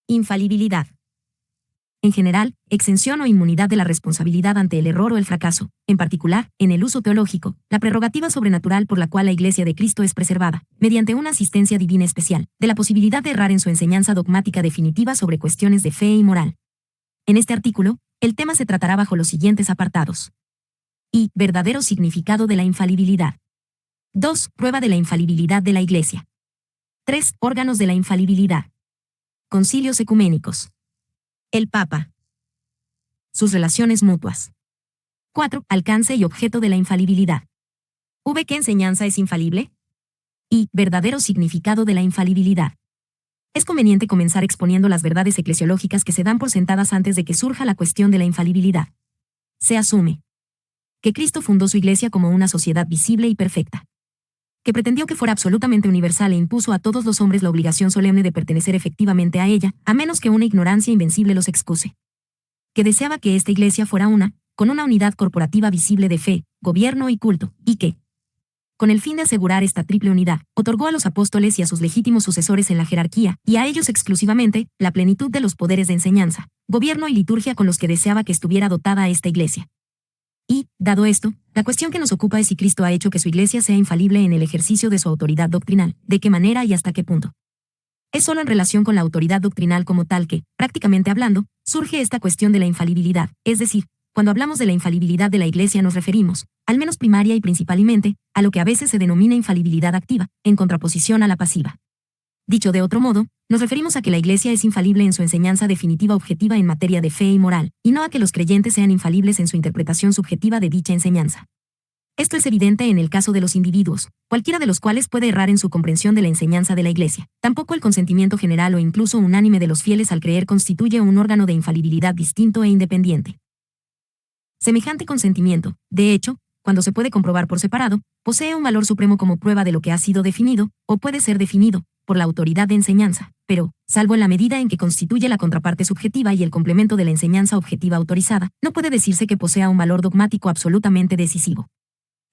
Infalibilidad. En general, exención o inmunidad de la responsabilidad ante el error o el fracaso. En particular, en el uso teológico, la prerrogativa sobrenatural por la cual la Iglesia de Cristo es preservada, mediante una asistencia divina especial, de la posibilidad de errar en su enseñanza dogmática definitiva sobre cuestiones de fe y moral. En este artículo, el tema se tratará bajo los siguientes apartados. I. Verdadero significado de la infalibilidad. 2. Prueba de la infalibilidad de la Iglesia. 3. Órganos de la infalibilidad. Concilios ecuménicos. El Papa. Sus relaciones mutuas. 4. Alcance y objeto de la infalibilidad. V. ¿Qué enseñanza es infalible? I. Verdadero significado de la infalibilidad. Es conveniente comenzar exponiendo las verdades eclesiológicas que se dan por sentadas antes de que surja la cuestión de la infalibilidad. Se asume que Cristo fundó su Iglesia como una sociedad visible y perfecta, que pretendió que fuera absolutamente universal e impuso a todos los hombres la obligación solemne de pertenecer efectivamente a ella, a menos que una ignorancia invencible los excuse. Que deseaba que esta Iglesia fuera una, con una unidad corporativa visible de fe, gobierno y culto, y que, con el fin de asegurar esta triple unidad, otorgó a los apóstoles y a sus legítimos sucesores en la jerarquía, y a ellos exclusivamente, la plenitud de los poderes de enseñanza, gobierno y liturgia con los que deseaba que estuviera dotada esta Iglesia. Y, dado esto, la cuestión que nos ocupa es si Cristo ha hecho que su Iglesia sea infalible en el ejercicio de su autoridad doctrinal, de qué manera y hasta qué punto. Es solo en relación con la autoridad doctrinal como tal que, prácticamente hablando, surge esta cuestión de la infalibilidad, es decir, cuando hablamos de la infalibilidad de la Iglesia nos referimos, al menos primaria y principalmente, a lo que a veces se denomina infalibilidad activa, en contraposición a la pasiva. Dicho de otro modo, nos referimos a que la Iglesia es infalible en su enseñanza definitiva objetiva en materia de fe y moral, y no a que los creyentes sean infalibles en su interpretación subjetiva de dicha enseñanza. Esto es evidente en el caso de los individuos, cualquiera de los cuales puede errar en su comprensión de la enseñanza de la Iglesia. Tampoco el consentimiento general o incluso unánime de los fieles al creer constituye un órgano de infalibilidad distinto e independiente. Semejante consentimiento, de hecho, cuando se puede comprobar por separado, posee un valor supremo como prueba de lo que ha sido definido, o puede ser definido, por la autoridad de enseñanza, pero, salvo en la medida en que constituye la contraparte subjetiva y el complemento de la enseñanza objetiva autorizada, no puede decirse que posea un valor dogmático absolutamente decisivo.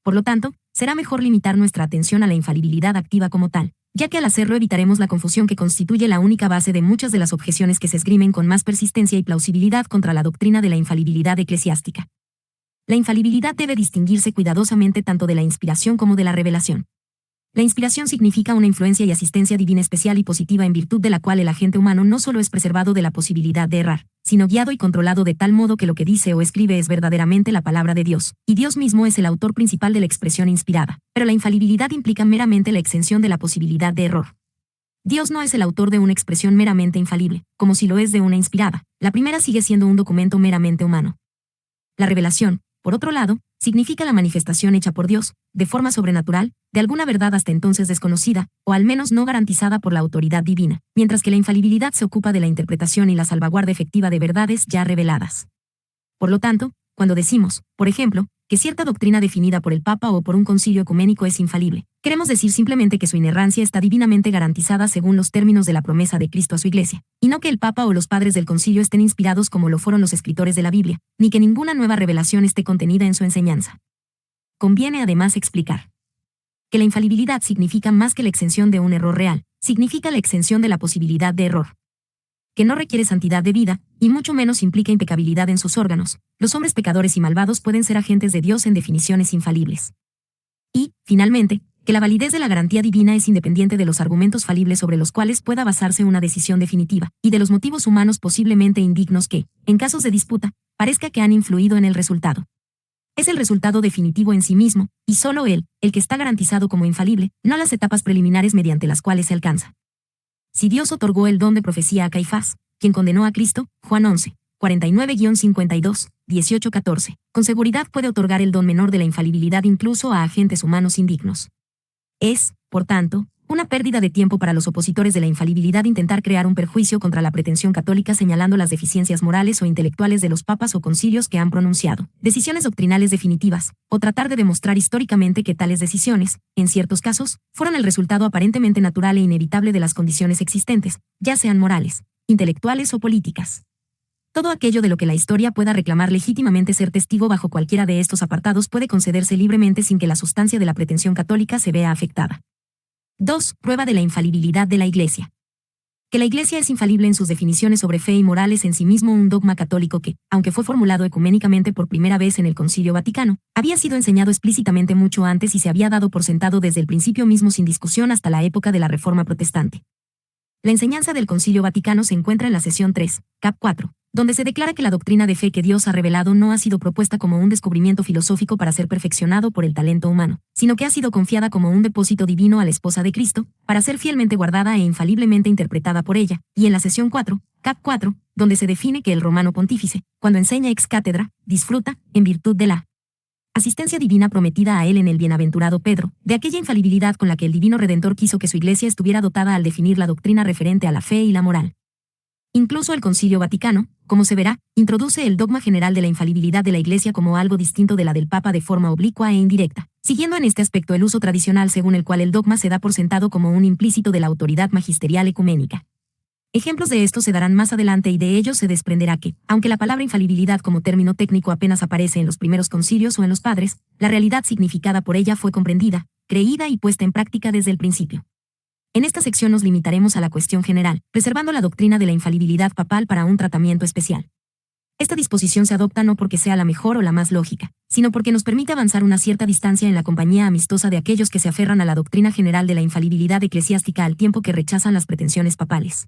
Por lo tanto, será mejor limitar nuestra atención a la infalibilidad activa como tal, ya que al hacerlo evitaremos la confusión que constituye la única base de muchas de las objeciones que se esgrimen con más persistencia y plausibilidad contra la doctrina de la infalibilidad eclesiástica. La infalibilidad debe distinguirse cuidadosamente tanto de la inspiración como de la revelación. La inspiración significa una influencia y asistencia divina especial y positiva en virtud de la cual el agente humano no solo es preservado de la posibilidad de errar, sino guiado y controlado de tal modo que lo que dice o escribe es verdaderamente la palabra de Dios, y Dios mismo es el autor principal de la expresión inspirada. Pero la infalibilidad implica meramente la exención de la posibilidad de error. Dios no es el autor de una expresión meramente infalible, como si lo es de una inspirada. La primera sigue siendo un documento meramente humano. La revelación, por otro lado, significa la manifestación hecha por Dios, de forma sobrenatural, de alguna verdad hasta entonces desconocida, o al menos no garantizada por la autoridad divina, mientras que la infalibilidad se ocupa de la interpretación y la salvaguarda efectiva de verdades ya reveladas. Por lo tanto, cuando decimos, por ejemplo, que cierta doctrina definida por el Papa o por un concilio ecuménico es infalible, queremos decir simplemente que su inerrancia está divinamente garantizada según los términos de la promesa de Cristo a su Iglesia, y no que el Papa o los padres del concilio estén inspirados como lo fueron los escritores de la Biblia, ni que ninguna nueva revelación esté contenida en su enseñanza. Conviene además explicar que la infalibilidad significa más que la exención de un error real, significa la exención de la posibilidad de error, que no requiere santidad de vida, y mucho menos implica impecabilidad en sus órganos. Los hombres pecadores y malvados pueden ser agentes de Dios en definiciones infalibles. Y, finalmente, que la validez de la garantía divina es independiente de los argumentos falibles sobre los cuales pueda basarse una decisión definitiva, y de los motivos humanos posiblemente indignos que, en casos de disputa, parezca que han influido en el resultado. Es el resultado definitivo en sí mismo, y solo él, el que está garantizado como infalible, no las etapas preliminares mediante las cuales se alcanza. Si Dios otorgó el don de profecía a Caifás, quien condenó a Cristo, Juan 11, 49-52, 18-14, con seguridad puede otorgar el don menor de la infalibilidad incluso a agentes humanos indignos. Es, por tanto, una pérdida de tiempo para los opositores de la infalibilidad intentar crear un perjuicio contra la pretensión católica señalando las deficiencias morales o intelectuales de los papas o concilios que han pronunciado decisiones doctrinales definitivas, o tratar de demostrar históricamente que tales decisiones, en ciertos casos, fueron el resultado aparentemente natural e inevitable de las condiciones existentes, ya sean morales, intelectuales o políticas. Todo aquello de lo que la historia pueda reclamar legítimamente ser testigo bajo cualquiera de estos apartados puede concederse libremente sin que la sustancia de la pretensión católica se vea afectada. 2. Prueba de la infalibilidad de la Iglesia. que la Iglesia es infalible en sus definiciones sobre fe y moral es en sí mismo un dogma católico que, aunque fue formulado ecuménicamente por primera vez en el Concilio Vaticano, había sido enseñado explícitamente mucho antes y se había dado por sentado desde el principio mismo sin discusión hasta la época de la Reforma Protestante. La enseñanza del Concilio Vaticano se encuentra en la sesión 3, cap 4, donde se declara que la doctrina de fe que Dios ha revelado no ha sido propuesta como un descubrimiento filosófico para ser perfeccionado por el talento humano, sino que ha sido confiada como un depósito divino a la esposa de Cristo, para ser fielmente guardada e infaliblemente interpretada por ella, y en la sesión 4, cap 4, donde se define que el romano pontífice, cuando enseña ex cátedra, disfruta, en virtud de la asistencia divina prometida a él en el bienaventurado Pedro, de aquella infalibilidad con la que el divino Redentor quiso que su Iglesia estuviera dotada al definir la doctrina referente a la fe y la moral. Incluso el Concilio Vaticano, como se verá, introduce el dogma general de la infalibilidad de la Iglesia como algo distinto de la del Papa de forma oblicua e indirecta, siguiendo en este aspecto el uso tradicional según el cual el dogma se da por sentado como un implícito de la autoridad magisterial ecuménica. Ejemplos de esto se darán más adelante y de ellos se desprenderá que, aunque la palabra infalibilidad como término técnico apenas aparece en los primeros concilios o en los padres, la realidad significada por ella fue comprendida, creída y puesta en práctica desde el principio. En esta sección nos limitaremos a la cuestión general, reservando la doctrina de la infalibilidad papal para un tratamiento especial. Esta disposición se adopta no porque sea la mejor o la más lógica, sino porque nos permite avanzar una cierta distancia en la compañía amistosa de aquellos que se aferran a la doctrina general de la infalibilidad eclesiástica al tiempo que rechazan las pretensiones papales.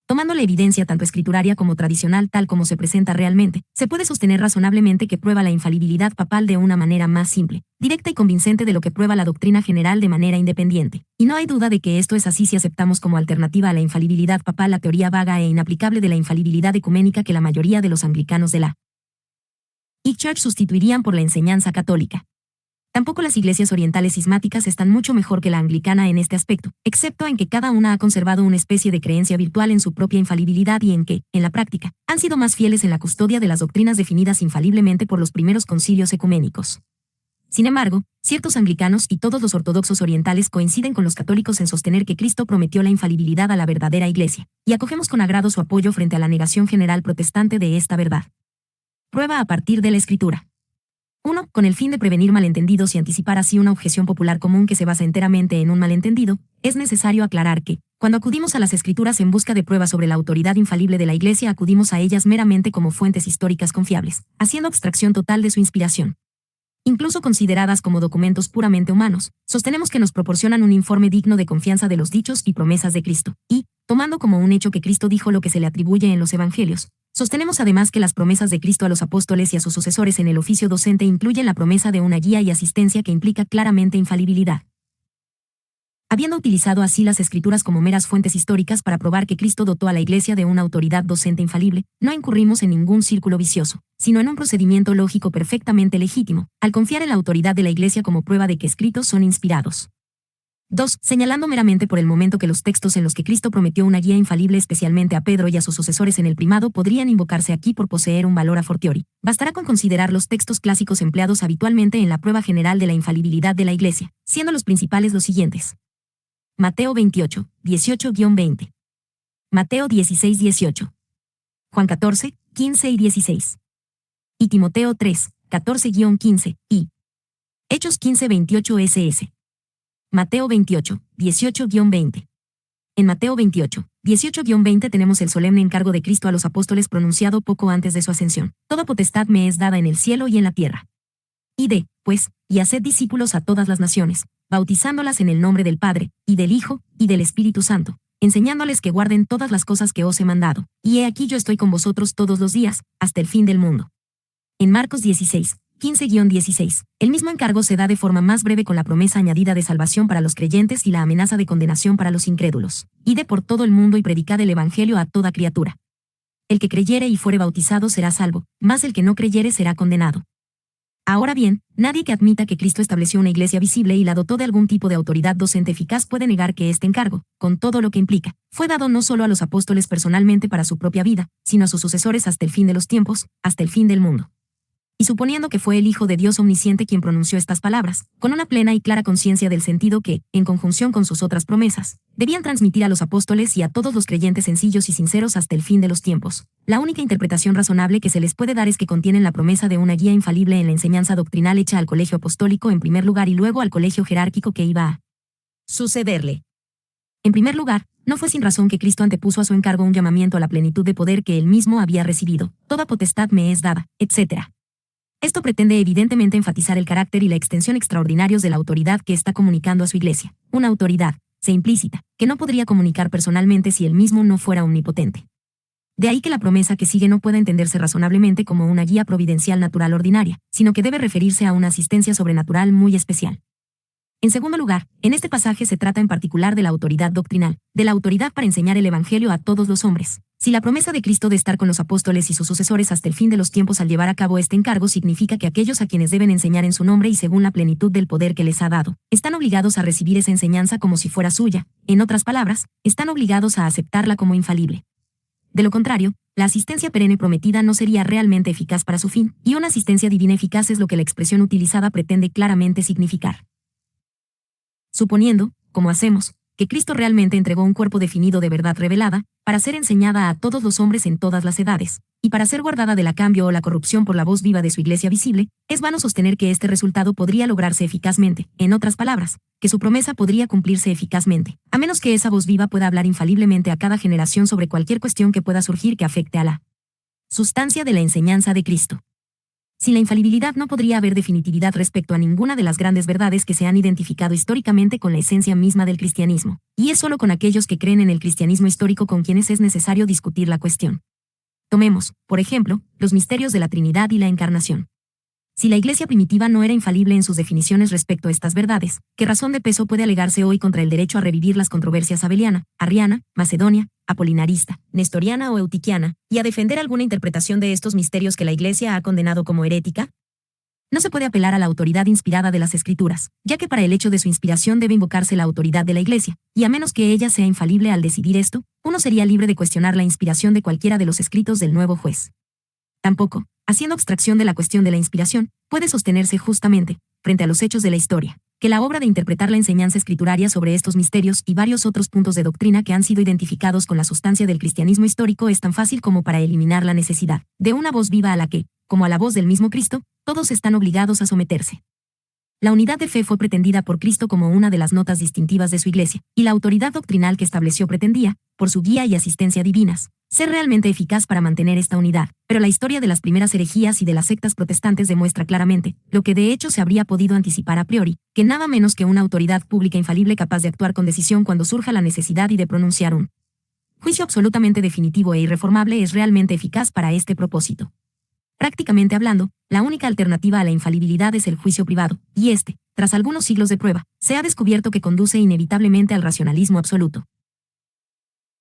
Tomando la evidencia tanto escrituraria como tradicional tal como se presenta realmente, se puede sostener razonablemente que prueba la infalibilidad papal de una manera más simple, directa y convincente de lo que prueba la doctrina general de manera independiente. Y no hay duda de que esto es así si aceptamos como alternativa a la infalibilidad papal la teoría vaga e inaplicable de la infalibilidad ecuménica que la mayoría de los anglicanos de la Church sustituirían por la enseñanza católica. Tampoco las iglesias orientales cismáticas están mucho mejor que la anglicana en este aspecto, excepto en que cada una ha conservado una especie de creencia virtual en su propia infalibilidad y en que, en la práctica, han sido más fieles en la custodia de las doctrinas definidas infaliblemente por los primeros concilios ecuménicos. Sin embargo, ciertos anglicanos y todos los ortodoxos orientales coinciden con los católicos en sostener que Cristo prometió la infalibilidad a la verdadera iglesia, y acogemos con agrado su apoyo frente a la negación general protestante de esta verdad. Prueba a partir de la Escritura. 1. Con el fin de prevenir malentendidos y anticipar así una objeción popular común que se basa enteramente en un malentendido, es necesario aclarar que, cuando acudimos a las Escrituras en busca de pruebas sobre la autoridad infalible de la Iglesia, acudimos a ellas meramente como fuentes históricas confiables, haciendo abstracción total de su inspiración. Incluso consideradas como documentos puramente humanos, sostenemos que nos proporcionan un informe digno de confianza de los dichos y promesas de Cristo, y, tomando como un hecho que Cristo dijo lo que se le atribuye en los Evangelios, sostenemos además que las promesas de Cristo a los apóstoles y a sus sucesores en el oficio docente incluyen la promesa de una guía y asistencia que implica claramente infalibilidad. Habiendo utilizado así las Escrituras como meras fuentes históricas para probar que Cristo dotó a la Iglesia de una autoridad docente infalible, no incurrimos en ningún círculo vicioso, sino en un procedimiento lógico perfectamente legítimo, al confiar en la autoridad de la Iglesia como prueba de que escritos son inspirados. 2. Señalando meramente por el momento que los textos en los que Cristo prometió una guía infalible especialmente a Pedro y a sus sucesores en el primado podrían invocarse aquí por poseer un valor a fortiori, bastará con considerar los textos clásicos empleados habitualmente en la prueba general de la infalibilidad de la Iglesia, siendo los principales los siguientes. Mateo 28, 18-20. Mateo 16, 18. Juan 14, 15 y 16. Y Timoteo 3, 14-15, y Hechos 15, 28 ss. Mateo 28, 18-20. En Mateo 28, 18-20 tenemos el solemne encargo de Cristo a los apóstoles pronunciado poco antes de su ascensión. Toda potestad me es dada en el cielo y en la tierra. Id, pues, y haced discípulos a todas las naciones, bautizándolas en el nombre del Padre, y del Hijo, y del Espíritu Santo, enseñándoles que guarden todas las cosas que os he mandado. Y he aquí yo estoy con vosotros todos los días, hasta el fin del mundo. En Marcos 16, 15-16, el mismo encargo se da de forma más breve con la promesa añadida de salvación para los creyentes y la amenaza de condenación para los incrédulos. Id por todo el mundo y predicad el Evangelio a toda criatura. El que creyere y fuere bautizado será salvo, mas el que no creyere será condenado. Ahora bien, nadie que admita que Cristo estableció una iglesia visible y la dotó de algún tipo de autoridad docente eficaz puede negar que este encargo, con todo lo que implica, fue dado no solo a los apóstoles personalmente para su propia vida, sino a sus sucesores hasta el fin de los tiempos, hasta el fin del mundo. Y suponiendo que fue el Hijo de Dios omnisciente quien pronunció estas palabras, con una plena y clara conciencia del sentido que, en conjunción con sus otras promesas, debían transmitir a los apóstoles y a todos los creyentes sencillos y sinceros hasta el fin de los tiempos, la única interpretación razonable que se les puede dar es que contienen la promesa de una guía infalible en la enseñanza doctrinal hecha al colegio apostólico en primer lugar y luego al colegio jerárquico que iba a sucederle. En primer lugar, no fue sin razón que Cristo antepuso a su encargo un llamamiento a la plenitud de poder que él mismo había recibido. Toda potestad me es dada, etc. Esto pretende evidentemente enfatizar el carácter y la extensión extraordinarios de la autoridad que está comunicando a su iglesia. Una autoridad, se implícita, que no podría comunicar personalmente si él mismo no fuera omnipotente. De ahí que la promesa que sigue no pueda entenderse razonablemente como una guía providencial natural ordinaria, sino que debe referirse a una asistencia sobrenatural muy especial. En segundo lugar, en este pasaje se trata en particular de la autoridad doctrinal, de la autoridad para enseñar el Evangelio a todos los hombres. Si la promesa de Cristo de estar con los apóstoles y sus sucesores hasta el fin de los tiempos al llevar a cabo este encargo significa que aquellos a quienes deben enseñar en su nombre y según la plenitud del poder que les ha dado, están obligados a recibir esa enseñanza como si fuera suya, en otras palabras, están obligados a aceptarla como infalible. De lo contrario, la asistencia perenne prometida no sería realmente eficaz para su fin, y una asistencia divina eficaz es lo que la expresión utilizada pretende claramente significar. Suponiendo, como hacemos, que Cristo realmente entregó un cuerpo definido de verdad revelada, para ser enseñada a todos los hombres en todas las edades, y para ser guardada de la cambio o la corrupción por la voz viva de su iglesia visible, es vano sostener que este resultado podría lograrse eficazmente, en otras palabras, que su promesa podría cumplirse eficazmente, a menos que esa voz viva pueda hablar infaliblemente a cada generación sobre cualquier cuestión que pueda surgir que afecte a la sustancia de la enseñanza de Cristo. Sin la infalibilidad no podría haber definitividad respecto a ninguna de las grandes verdades que se han identificado históricamente con la esencia misma del cristianismo, y es solo con aquellos que creen en el cristianismo histórico con quienes es necesario discutir la cuestión. Tomemos, por ejemplo, los misterios de la Trinidad y la Encarnación. Si la Iglesia primitiva no era infalible en sus definiciones respecto a estas verdades, ¿qué razón de peso puede alegarse hoy contra el derecho a revivir las controversias abeliana, arriana, macedonia, apolinarista, nestoriana o eutiquiana, y a defender alguna interpretación de estos misterios que la Iglesia ha condenado como herética? No se puede apelar a la autoridad inspirada de las Escrituras, ya que para el hecho de su inspiración debe invocarse la autoridad de la Iglesia, y a menos que ella sea infalible al decidir esto, uno sería libre de cuestionar la inspiración de cualquiera de los escritos del nuevo juez. Tampoco, haciendo abstracción de la cuestión de la inspiración, puede sostenerse justamente, frente a los hechos de la historia, que la obra de interpretar la enseñanza escrituraria sobre estos misterios y varios otros puntos de doctrina que han sido identificados con la sustancia del cristianismo histórico es tan fácil como para eliminar la necesidad de una voz viva a la que, como a la voz del mismo Cristo, todos están obligados a someterse. La unidad de fe fue pretendida por Cristo como una de las notas distintivas de su Iglesia, y la autoridad doctrinal que estableció pretendía, por su guía y asistencia divinas, ser realmente eficaz para mantener esta unidad, pero la historia de las primeras herejías y de las sectas protestantes demuestra claramente, lo que de hecho se habría podido anticipar a priori, que nada menos que una autoridad pública infalible capaz de actuar con decisión cuando surja la necesidad y de pronunciar un juicio absolutamente definitivo e irreformable es realmente eficaz para este propósito. Prácticamente hablando, la única alternativa a la infalibilidad es el juicio privado, y este, tras algunos siglos de prueba, se ha descubierto que conduce inevitablemente al racionalismo absoluto.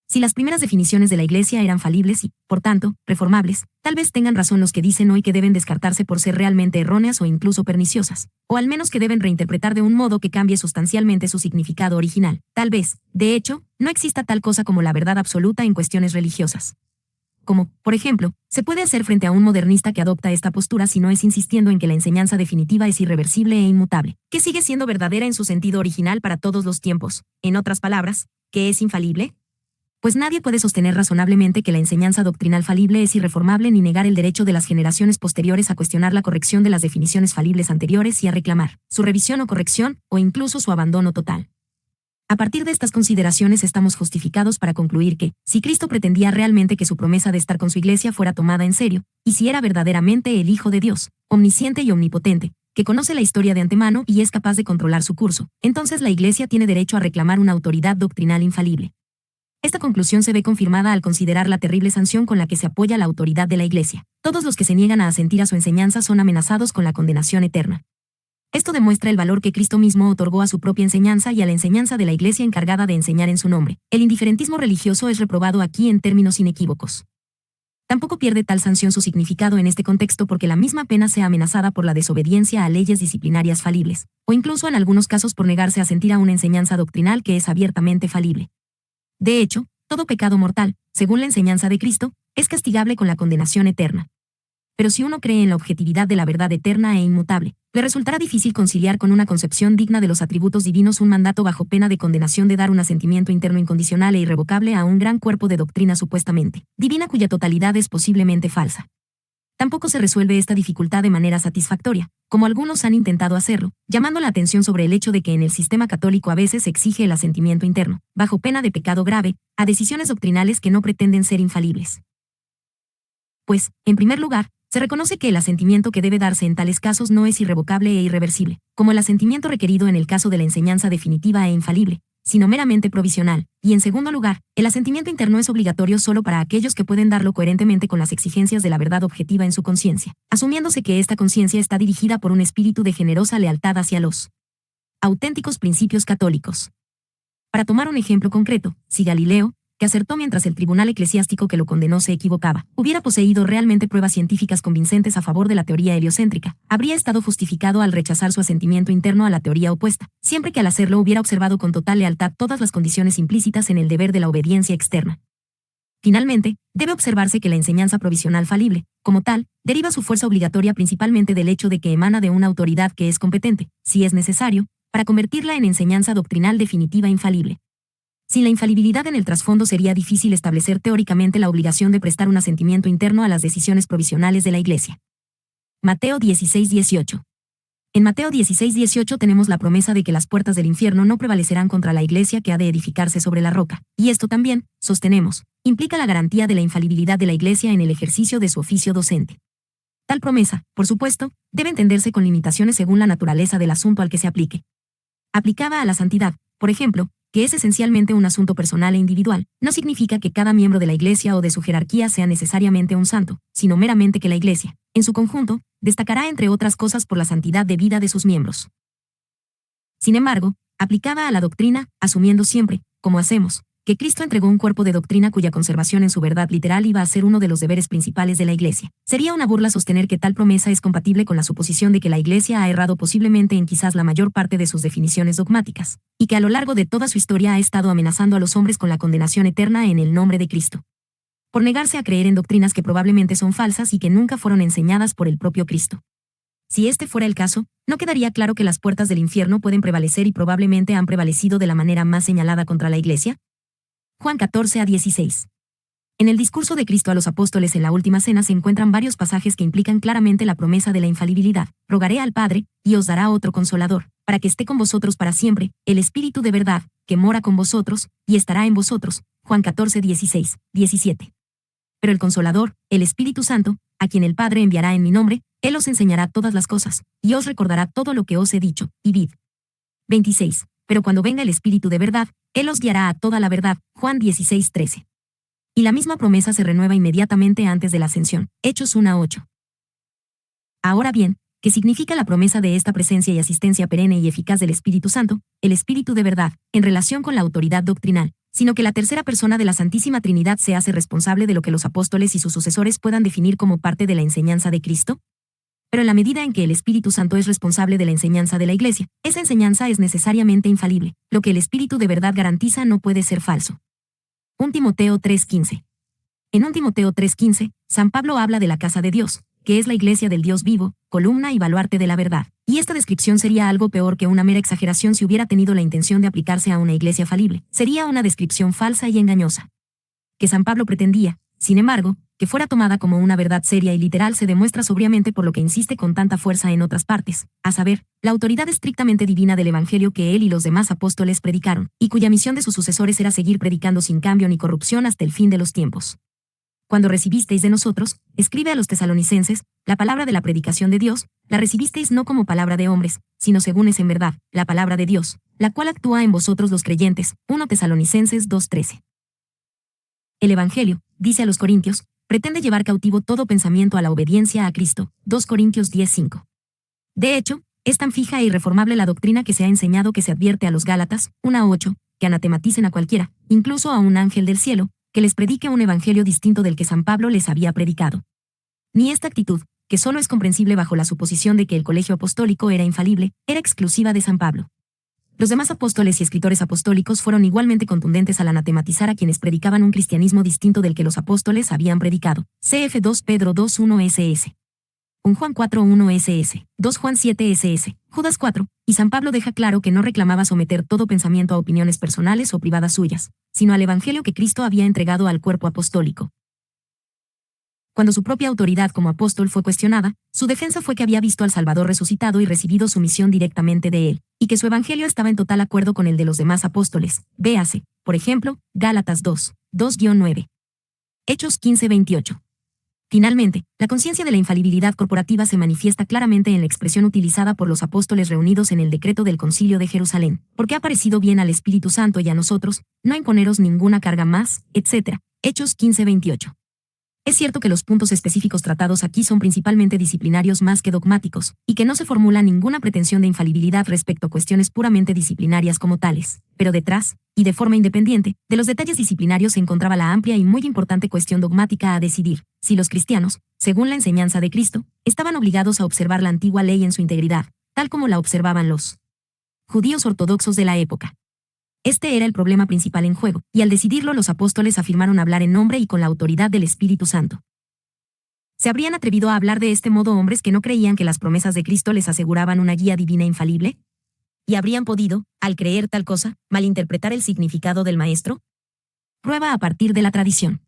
Si las primeras definiciones de la Iglesia eran falibles y, por tanto, reformables, tal vez tengan razón los que dicen hoy que deben descartarse por ser realmente erróneas o incluso perniciosas, o al menos que deben reinterpretar de un modo que cambie sustancialmente su significado original. Tal vez, de hecho, no exista tal cosa como la verdad absoluta en cuestiones religiosas. Como, por ejemplo, se puede hacer frente a un modernista que adopta esta postura si no es insistiendo en que la enseñanza definitiva es irreversible e inmutable, que sigue siendo verdadera en su sentido original para todos los tiempos, en otras palabras, que es infalible? Pues nadie puede sostener razonablemente que la enseñanza doctrinal falible es irreformable ni negar el derecho de las generaciones posteriores a cuestionar la corrección de las definiciones falibles anteriores y a reclamar su revisión o corrección, o incluso su abandono total. A partir de estas consideraciones estamos justificados para concluir que, si Cristo pretendía realmente que su promesa de estar con su Iglesia fuera tomada en serio, y si era verdaderamente el Hijo de Dios, omnisciente y omnipotente, que conoce la historia de antemano y es capaz de controlar su curso, entonces la Iglesia tiene derecho a reclamar una autoridad doctrinal infalible. Esta conclusión se ve confirmada al considerar la terrible sanción con la que se apoya la autoridad de la Iglesia. Todos los que se niegan a asentir a su enseñanza son amenazados con la condenación eterna. Esto demuestra el valor que Cristo mismo otorgó a su propia enseñanza y a la enseñanza de la Iglesia encargada de enseñar en su nombre. El indiferentismo religioso es reprobado aquí en términos inequívocos. Tampoco pierde tal sanción su significado en este contexto porque la misma pena sea amenazada por la desobediencia a leyes disciplinarias falibles, o incluso en algunos casos por negarse a asentir a una enseñanza doctrinal que es abiertamente falible. De hecho, todo pecado mortal, según la enseñanza de Cristo, es castigable con la condenación eterna. Pero si uno cree en la objetividad de la verdad eterna e inmutable, le resultará difícil conciliar con una concepción digna de los atributos divinos un mandato bajo pena de condenación de dar un asentimiento interno incondicional e irrevocable a un gran cuerpo de doctrina supuestamente divina cuya totalidad es posiblemente falsa. tampoco se resuelve esta dificultad de manera satisfactoria, como algunos han intentado hacerlo, llamando la atención sobre el hecho de que en el sistema católico a veces se exige el asentimiento interno, bajo pena de pecado grave, a decisiones doctrinales que no pretenden ser infalibles. Pues, en primer lugar, se reconoce que el asentimiento que debe darse en tales casos no es irrevocable e irreversible, como el asentimiento requerido en el caso de la enseñanza definitiva e infalible, sino meramente provisional, y en segundo lugar, el asentimiento interno es obligatorio solo para aquellos que pueden darlo coherentemente con las exigencias de la verdad objetiva en su conciencia, asumiéndose que esta conciencia está dirigida por un espíritu de generosa lealtad hacia los auténticos principios católicos. Para tomar un ejemplo concreto, si Galileo, que acertó mientras el tribunal eclesiástico que lo condenó se equivocaba, hubiera poseído realmente pruebas científicas convincentes a favor de la teoría heliocéntrica, habría estado justificado al rechazar su asentimiento interno a la teoría opuesta, siempre que al hacerlo hubiera observado con total lealtad todas las condiciones implícitas en el deber de la obediencia externa. Finalmente, debe observarse que la enseñanza provisional falible, como tal, deriva su fuerza obligatoria principalmente del hecho de que emana de una autoridad que es competente, si es necesario, para convertirla en enseñanza doctrinal definitiva infalible. Sin la infalibilidad en el trasfondo sería difícil establecer teóricamente la obligación de prestar un asentimiento interno a las decisiones provisionales de la Iglesia. Mateo 16:18. En Mateo 16:18 tenemos la promesa de que las puertas del infierno no prevalecerán contra la Iglesia que ha de edificarse sobre la roca, y esto también, sostenemos, implica la garantía de la infalibilidad de la Iglesia en el ejercicio de su oficio docente. Tal promesa, por supuesto, debe entenderse con limitaciones según la naturaleza del asunto al que se aplique. Aplicada a la santidad, por ejemplo, que es esencialmente un asunto personal e individual, no significa que cada miembro de la Iglesia o de su jerarquía sea necesariamente un santo, sino meramente que la Iglesia, en su conjunto, destacará entre otras cosas por la santidad de vida de sus miembros. Sin embargo, aplicada a la doctrina, asumiendo siempre, como hacemos, que Cristo entregó un cuerpo de doctrina cuya conservación en su verdad literal iba a ser uno de los deberes principales de la Iglesia. Sería una burla sostener que tal promesa es compatible con la suposición de que la Iglesia ha errado posiblemente en quizás la mayor parte de sus definiciones dogmáticas, y que a lo largo de toda su historia ha estado amenazando a los hombres con la condenación eterna en el nombre de Cristo, por negarse a creer en doctrinas que probablemente son falsas y que nunca fueron enseñadas por el propio Cristo. Si este fuera el caso, ¿no quedaría claro que las puertas del infierno pueden prevalecer y probablemente han prevalecido de la manera más señalada contra la Iglesia? Juan 14:16. En el discurso de Cristo a los apóstoles en la última cena se encuentran varios pasajes que implican claramente la promesa de la infalibilidad. Rogaré al Padre, y os dará otro consolador, para que esté con vosotros para siempre, el Espíritu de verdad, que mora con vosotros, y estará en vosotros. Juan 14:16, 17. Pero el Consolador, el Espíritu Santo, a quien el Padre enviará en mi nombre, Él os enseñará todas las cosas, y os recordará todo lo que os he dicho. Y vid. 26. Pero cuando venga el Espíritu de verdad, Él os guiará a toda la verdad. Juan 16:13. Y la misma promesa se renueva inmediatamente antes de la ascensión. Hechos 1:8. Ahora bien, ¿qué significa la promesa de esta presencia y asistencia perenne y eficaz del Espíritu Santo, el Espíritu de verdad, en relación con la autoridad doctrinal? Sino que la tercera persona de la Santísima Trinidad se hace responsable de lo que los apóstoles y sus sucesores puedan definir como parte de la enseñanza de Cristo. Pero en la medida en que el Espíritu Santo es responsable de la enseñanza de la Iglesia, esa enseñanza es necesariamente infalible. Lo que el Espíritu de verdad garantiza no puede ser falso. 1 Timoteo 3:15. En 1 Timoteo 3:15, San Pablo habla de la casa de Dios, que es la Iglesia del Dios vivo, columna y baluarte de la verdad. Y esta descripción sería algo peor que una mera exageración si hubiera tenido la intención de aplicarse a una iglesia falible. Sería una descripción falsa y engañosa. Que San Pablo pretendía, sin embargo, que fuera tomada como una verdad seria y literal se demuestra sobriamente por lo que insiste con tanta fuerza en otras partes, a saber, la autoridad estrictamente divina del Evangelio que él y los demás apóstoles predicaron, y cuya misión de sus sucesores era seguir predicando sin cambio ni corrupción hasta el fin de los tiempos. Cuando recibisteis de nosotros, escribe a los tesalonicenses, la palabra de la predicación de Dios, la recibisteis no como palabra de hombres, sino según es en verdad, la palabra de Dios, la cual actúa en vosotros los creyentes. 1 Tesalonicenses 2:13. El Evangelio, dice a los Corintios, pretende llevar cautivo todo pensamiento a la obediencia a Cristo. 2 Corintios 10:5. De hecho, es tan fija e irreformable la doctrina que se ha enseñado que se advierte a los Gálatas, 1:8, que anatematicen a cualquiera, incluso a un ángel del cielo, que les predique un evangelio distinto del que San Pablo les había predicado. Ni esta actitud, que solo es comprensible bajo la suposición de que el colegio apostólico era infalible, era exclusiva de San Pablo. Los demás apóstoles y escritores apostólicos fueron igualmente contundentes al anatematizar a quienes predicaban un cristianismo distinto del que los apóstoles habían predicado. Cf. 2 Pedro 2:1 ss. 1 Juan 4:1 ss. 2 Juan 7 ss. Judas 4, y San Pablo deja claro que no reclamaba someter todo pensamiento a opiniones personales o privadas suyas, sino al evangelio que Cristo había entregado al cuerpo apostólico. Cuando su propia autoridad como apóstol fue cuestionada, su defensa fue que había visto al Salvador resucitado y recibido su misión directamente de él, y que su evangelio estaba en total acuerdo con el de los demás apóstoles. Véase, por ejemplo, Gálatas 2, 2-9. Hechos 15:28. Finalmente, la conciencia de la infalibilidad corporativa se manifiesta claramente en la expresión utilizada por los apóstoles reunidos en el decreto del Concilio de Jerusalén, porque ha parecido bien al Espíritu Santo y a nosotros, no imponeros ninguna carga más, etc. Hechos 15:28. Es cierto que los puntos específicos tratados aquí son principalmente disciplinarios más que dogmáticos, y que no se formula ninguna pretensión de infalibilidad respecto a cuestiones puramente disciplinarias como tales, pero detrás, y de forma independiente, de los detalles disciplinarios se encontraba la amplia y muy importante cuestión dogmática a decidir, si los cristianos, según la enseñanza de Cristo, estaban obligados a observar la antigua ley en su integridad, tal como la observaban los judíos ortodoxos de la época. Este era el problema principal en juego, y al decidirlo los apóstoles afirmaron hablar en nombre y con la autoridad del Espíritu Santo. ¿Se habrían atrevido a hablar de este modo hombres que no creían que las promesas de Cristo les aseguraban una guía divina infalible? ¿Y habrían podido, al creer tal cosa, malinterpretar el significado del Maestro? Prueba a partir de la tradición.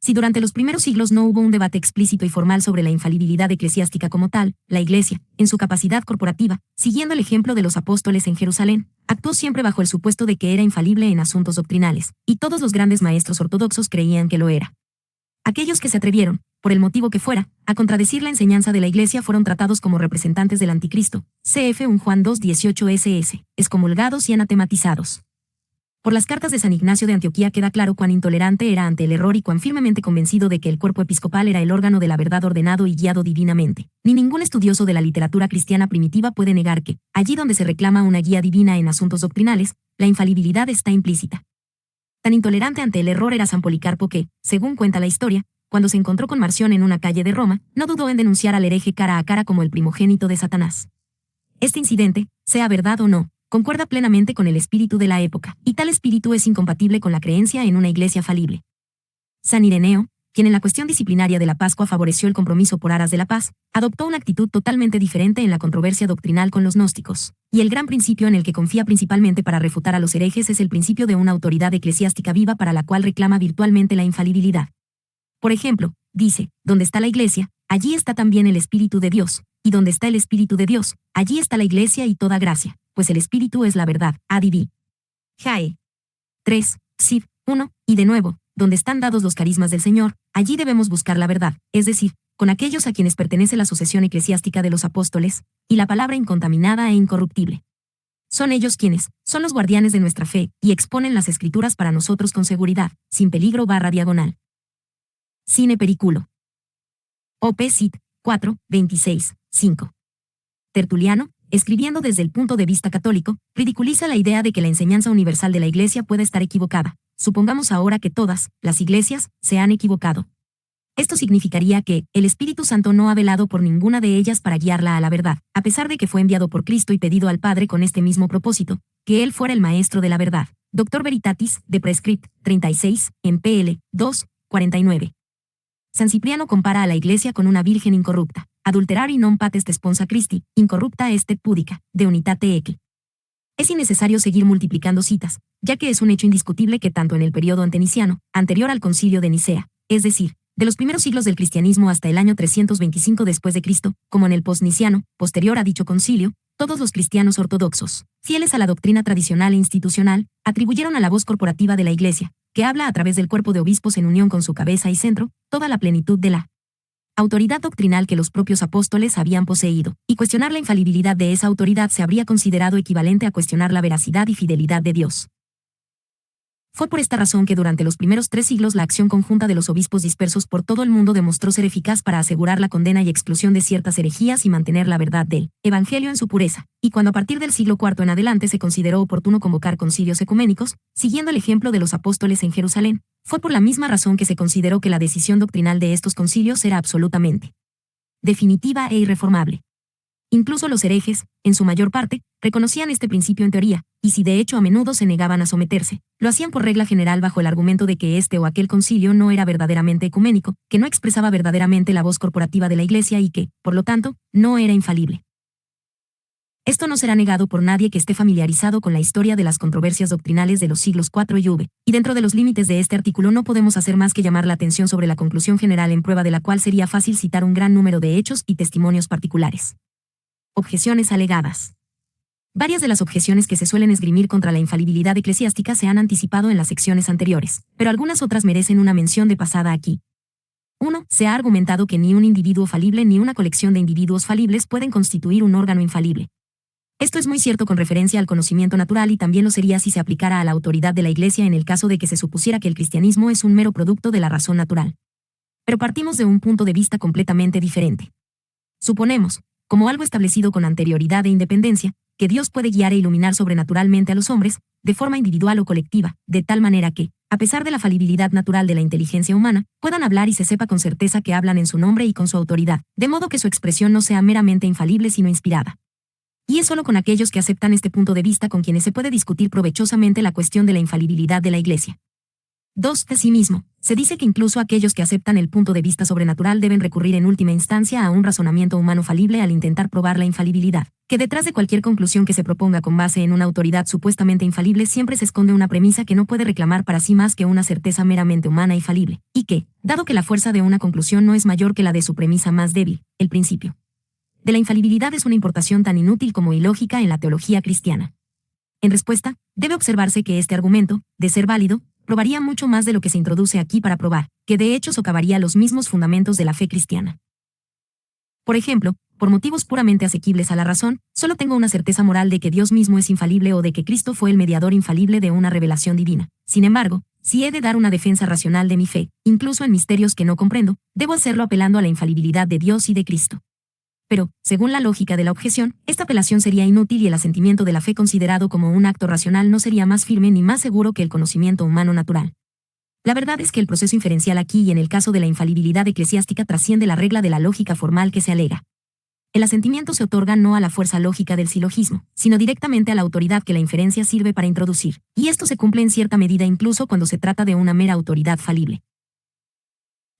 Si durante los primeros siglos no hubo un debate explícito y formal sobre la infalibilidad eclesiástica como tal, la Iglesia, en su capacidad corporativa, siguiendo el ejemplo de los apóstoles en Jerusalén, actuó siempre bajo el supuesto de que era infalible en asuntos doctrinales, y todos los grandes maestros ortodoxos creían que lo era. Aquellos que se atrevieron, por el motivo que fuera, a contradecir la enseñanza de la Iglesia fueron tratados como representantes del anticristo, cf. 1 Juan 2:18 ss, excomulgados y anatematizados. Por las cartas de San Ignacio de Antioquía queda claro cuán intolerante era ante el error y cuán firmemente convencido de que el cuerpo episcopal era el órgano de la verdad ordenado y guiado divinamente. Ni ningún estudioso de la literatura cristiana primitiva puede negar que, allí donde se reclama una guía divina en asuntos doctrinales, la infalibilidad está implícita. Tan intolerante ante el error era San Policarpo que, según cuenta la historia, cuando se encontró con Marción en una calle de Roma, no dudó en denunciar al hereje cara a cara como el primogénito de Satanás. Este incidente, sea verdad o no, concuerda plenamente con el espíritu de la época, y tal espíritu es incompatible con la creencia en una iglesia falible. San Ireneo, quien en la cuestión disciplinaria de la Pascua favoreció el compromiso por aras de la paz, adoptó una actitud totalmente diferente en la controversia doctrinal con los gnósticos, y el gran principio en el que confía principalmente para refutar a los herejes es el principio de una autoridad eclesiástica viva para la cual reclama virtualmente la infalibilidad. Por ejemplo, dice, donde está la iglesia, allí está también el Espíritu de Dios, y donde está el Espíritu de Dios, allí está la iglesia y toda gracia, pues el Espíritu es la verdad. ADB. Jae. 3, Sid. 1, y de nuevo, donde están dados los carismas del Señor, allí debemos buscar la verdad, es decir, con aquellos a quienes pertenece la sucesión eclesiástica de los apóstoles, y la palabra incontaminada e incorruptible. Son ellos quienes, son los guardianes de nuestra fe, y exponen las Escrituras para nosotros con seguridad, sin peligro /diagonal. Sine periculo. Op. Cit. 4, 26, 5. Tertuliano, escribiendo desde el punto de vista católico, ridiculiza la idea de que la enseñanza universal de la Iglesia puede estar equivocada. Supongamos ahora que todas, las iglesias, se han equivocado. Esto significaría que el Espíritu Santo no ha velado por ninguna de ellas para guiarla a la verdad, a pesar de que fue enviado por Cristo y pedido al Padre con este mismo propósito, que Él fuera el maestro de la verdad. Doctor Veritatis, de Prescript, 36, en PL, 2, 49. San Cipriano compara a la Iglesia con una virgen incorrupta. Adulterari non patest sponsa Christi, incorrupta est et pudica, de unitate ecli. Es innecesario seguir multiplicando citas, ya que es un hecho indiscutible que tanto en el periodo anteniciano, anterior al concilio de Nicea, es decir, de los primeros siglos del cristianismo hasta el año 325 después de Cristo, como en el postniciano, posterior a dicho concilio, todos los cristianos ortodoxos, fieles a la doctrina tradicional e institucional, atribuyeron a la voz corporativa de la Iglesia, que habla a través del cuerpo de obispos en unión con su cabeza y centro, toda la plenitud de la autoridad doctrinal que los propios apóstoles habían poseído, y cuestionar la infalibilidad de esa autoridad se habría considerado equivalente a cuestionar la veracidad y fidelidad de Dios. Fue por esta razón que durante los primeros 3 siglos la acción conjunta de los obispos dispersos por todo el mundo demostró ser eficaz para asegurar la condena y exclusión de ciertas herejías y mantener la verdad del Evangelio en su pureza, y cuando a partir del siglo IV en adelante se consideró oportuno convocar concilios ecuménicos, siguiendo el ejemplo de los apóstoles en Jerusalén, fue por la misma razón que se consideró que la decisión doctrinal de estos concilios era absolutamente definitiva e irreformable. Incluso los herejes, en su mayor parte, reconocían este principio en teoría, y si de hecho a menudo se negaban a someterse, lo hacían por regla general bajo el argumento de que este o aquel concilio no era verdaderamente ecuménico, que no expresaba verdaderamente la voz corporativa de la Iglesia y que, por lo tanto, no era infalible. Esto no será negado por nadie que esté familiarizado con la historia de las controversias doctrinales de los siglos IV y V, y dentro de los límites de este artículo no podemos hacer más que llamar la atención sobre la conclusión general en prueba de la cual sería fácil citar un gran número de hechos y testimonios particulares. Objeciones alegadas. Varias de las objeciones que se suelen esgrimir contra la infalibilidad eclesiástica se han anticipado en las secciones anteriores, pero algunas otras merecen una mención de pasada aquí. 1. Se ha argumentado que ni un individuo falible ni una colección de individuos falibles pueden constituir un órgano infalible. Esto es muy cierto con referencia al conocimiento natural y también lo sería si se aplicara a la autoridad de la Iglesia en el caso de que se supusiera que el cristianismo es un mero producto de la razón natural. Pero partimos de un punto de vista completamente diferente. Suponemos, como algo establecido con anterioridad e independencia, que Dios puede guiar e iluminar sobrenaturalmente a los hombres, de forma individual o colectiva, de tal manera que, a pesar de la falibilidad natural de la inteligencia humana, puedan hablar y se sepa con certeza que hablan en su nombre y con su autoridad, de modo que su expresión no sea meramente infalible sino inspirada. Y es solo con aquellos que aceptan este punto de vista con quienes se puede discutir provechosamente la cuestión de la infalibilidad de la Iglesia. 2. Asimismo, se dice que incluso aquellos que aceptan el punto de vista sobrenatural deben recurrir en última instancia a un razonamiento humano falible al intentar probar la infalibilidad, que detrás de cualquier conclusión que se proponga con base en una autoridad supuestamente infalible siempre se esconde una premisa que no puede reclamar para sí más que una certeza meramente humana y falible, y que, dado que la fuerza de una conclusión no es mayor que la de su premisa más débil, el principio de la infalibilidad es una importación tan inútil como ilógica en la teología cristiana. En respuesta, debe observarse que este argumento, de ser válido, probaría mucho más de lo que se introduce aquí para probar, que de hecho socavaría los mismos fundamentos de la fe cristiana. Por ejemplo, por motivos puramente asequibles a la razón, solo tengo una certeza moral de que Dios mismo es infalible o de que Cristo fue el mediador infalible de una revelación divina. Sin embargo, si he de dar una defensa racional de mi fe, incluso en misterios que no comprendo, debo hacerlo apelando a la infalibilidad de Dios y de Cristo. Pero, según la lógica de la objeción, esta apelación sería inútil y el asentimiento de la fe considerado como un acto racional no sería más firme ni más seguro que el conocimiento humano natural. La verdad es que el proceso inferencial aquí y en el caso de la infalibilidad eclesiástica trasciende la regla de la lógica formal que se alega. El asentimiento se otorga no a la fuerza lógica del silogismo, sino directamente a la autoridad que la inferencia sirve para introducir, y esto se cumple en cierta medida incluso cuando se trata de una mera autoridad falible.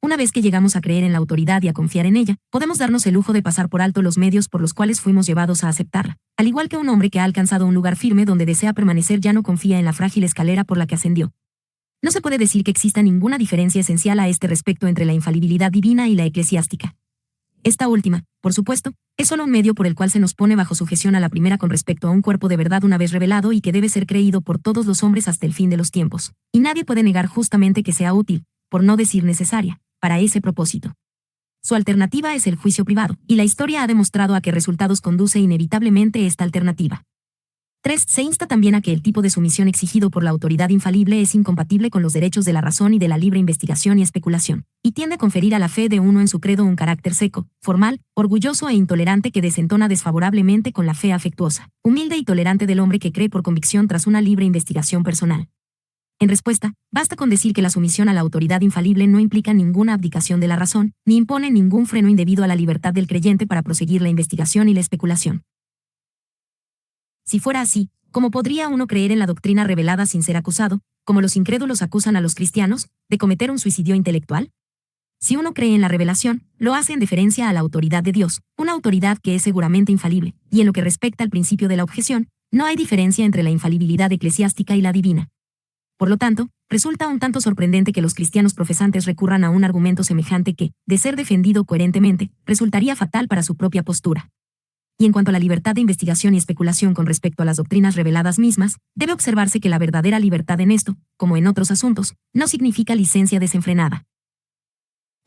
Una vez que llegamos a creer en la autoridad y a confiar en ella, podemos darnos el lujo de pasar por alto los medios por los cuales fuimos llevados a aceptarla. Al igual que un hombre que ha alcanzado un lugar firme donde desea permanecer ya no confía en la frágil escalera por la que ascendió. No se puede decir que exista ninguna diferencia esencial a este respecto entre la infalibilidad divina y la eclesiástica. Esta última, por supuesto, es solo un medio por el cual se nos pone bajo sujeción a la primera con respecto a un cuerpo de verdad una vez revelado y que debe ser creído por todos los hombres hasta el fin de los tiempos. Y nadie puede negar justamente que sea útil, por no decir necesaria, para ese propósito. Su alternativa es el juicio privado, y la historia ha demostrado a qué resultados conduce inevitablemente esta alternativa. 3. Se insta también a que el tipo de sumisión exigido por la autoridad infalible es incompatible con los derechos de la razón y de la libre investigación y especulación, y tiende a conferir a la fe de uno en su credo un carácter seco, formal, orgulloso e intolerante que desentona desfavorablemente con la fe afectuosa, humilde y tolerante del hombre que cree por convicción tras una libre investigación personal. En respuesta, basta con decir que la sumisión a la autoridad infalible no implica ninguna abdicación de la razón, ni impone ningún freno indebido a la libertad del creyente para proseguir la investigación y la especulación. Si fuera así, ¿cómo podría uno creer en la doctrina revelada sin ser acusado, como los incrédulos acusan a los cristianos, de cometer un suicidio intelectual? Si uno cree en la revelación, lo hace en deferencia a la autoridad de Dios, una autoridad que es seguramente infalible, y en lo que respecta al principio de la objeción, no hay diferencia entre la infalibilidad eclesiástica y la divina. Por lo tanto, resulta un tanto sorprendente que los cristianos profesantes recurran a un argumento semejante que, de ser defendido coherentemente, resultaría fatal para su propia postura. Y en cuanto a la libertad de investigación y especulación con respecto a las doctrinas reveladas mismas, debe observarse que la verdadera libertad en esto, como en otros asuntos, no significa licencia desenfrenada.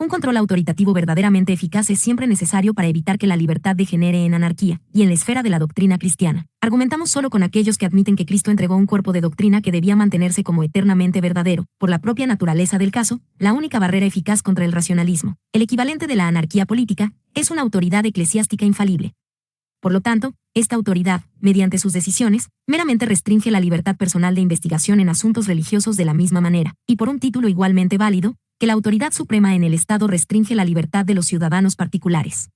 Un control autoritativo verdaderamente eficaz es siempre necesario para evitar que la libertad degenere en anarquía, y en la esfera de la doctrina cristiana. Argumentamos solo con aquellos que admiten que Cristo entregó un cuerpo de doctrina que debía mantenerse como eternamente verdadero, por la propia naturaleza del caso, la única barrera eficaz contra el racionalismo, el equivalente de la anarquía política, es una autoridad eclesiástica infalible. Por lo tanto, esta autoridad, mediante sus decisiones, meramente restringe la libertad personal de investigación en asuntos religiosos de la misma manera, y por un título igualmente válido, que la autoridad suprema en el Estado restringe la libertad de los ciudadanos particulares.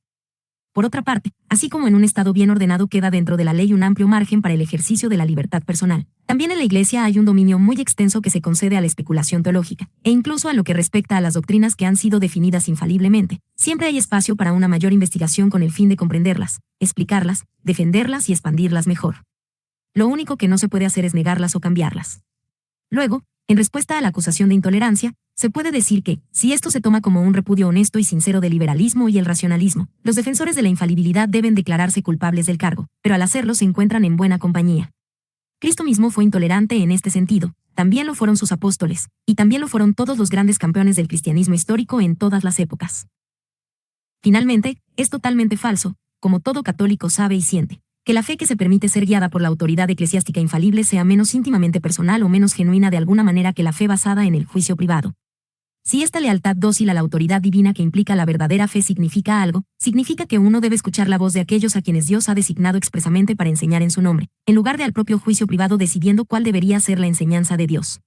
Por otra parte, así como en un Estado bien ordenado queda dentro de la ley un amplio margen para el ejercicio de la libertad personal, también en la Iglesia hay un dominio muy extenso que se concede a la especulación teológica, e incluso a lo que respecta a las doctrinas que han sido definidas infaliblemente. Siempre hay espacio para una mayor investigación con el fin de comprenderlas, explicarlas, defenderlas y expandirlas mejor. Lo único que no se puede hacer es negarlas o cambiarlas. Luego, en respuesta a la acusación de intolerancia, se puede decir que, si esto se toma como un repudio honesto y sincero del liberalismo y el racionalismo, los defensores de la infalibilidad deben declararse culpables del cargo, pero al hacerlo se encuentran en buena compañía. Cristo mismo fue intolerante en este sentido, también lo fueron sus apóstoles, y también lo fueron todos los grandes campeones del cristianismo histórico en todas las épocas. Finalmente, es totalmente falso, como todo católico sabe y siente, que la fe que se permite ser guiada por la autoridad eclesiástica infalible sea menos íntimamente personal o menos genuina de alguna manera que la fe basada en el juicio privado. Si esta lealtad dócil a la autoridad divina que implica la verdadera fe significa algo, significa que uno debe escuchar la voz de aquellos a quienes Dios ha designado expresamente para enseñar en su nombre, en lugar de al propio juicio privado decidiendo cuál debería ser la enseñanza de Dios.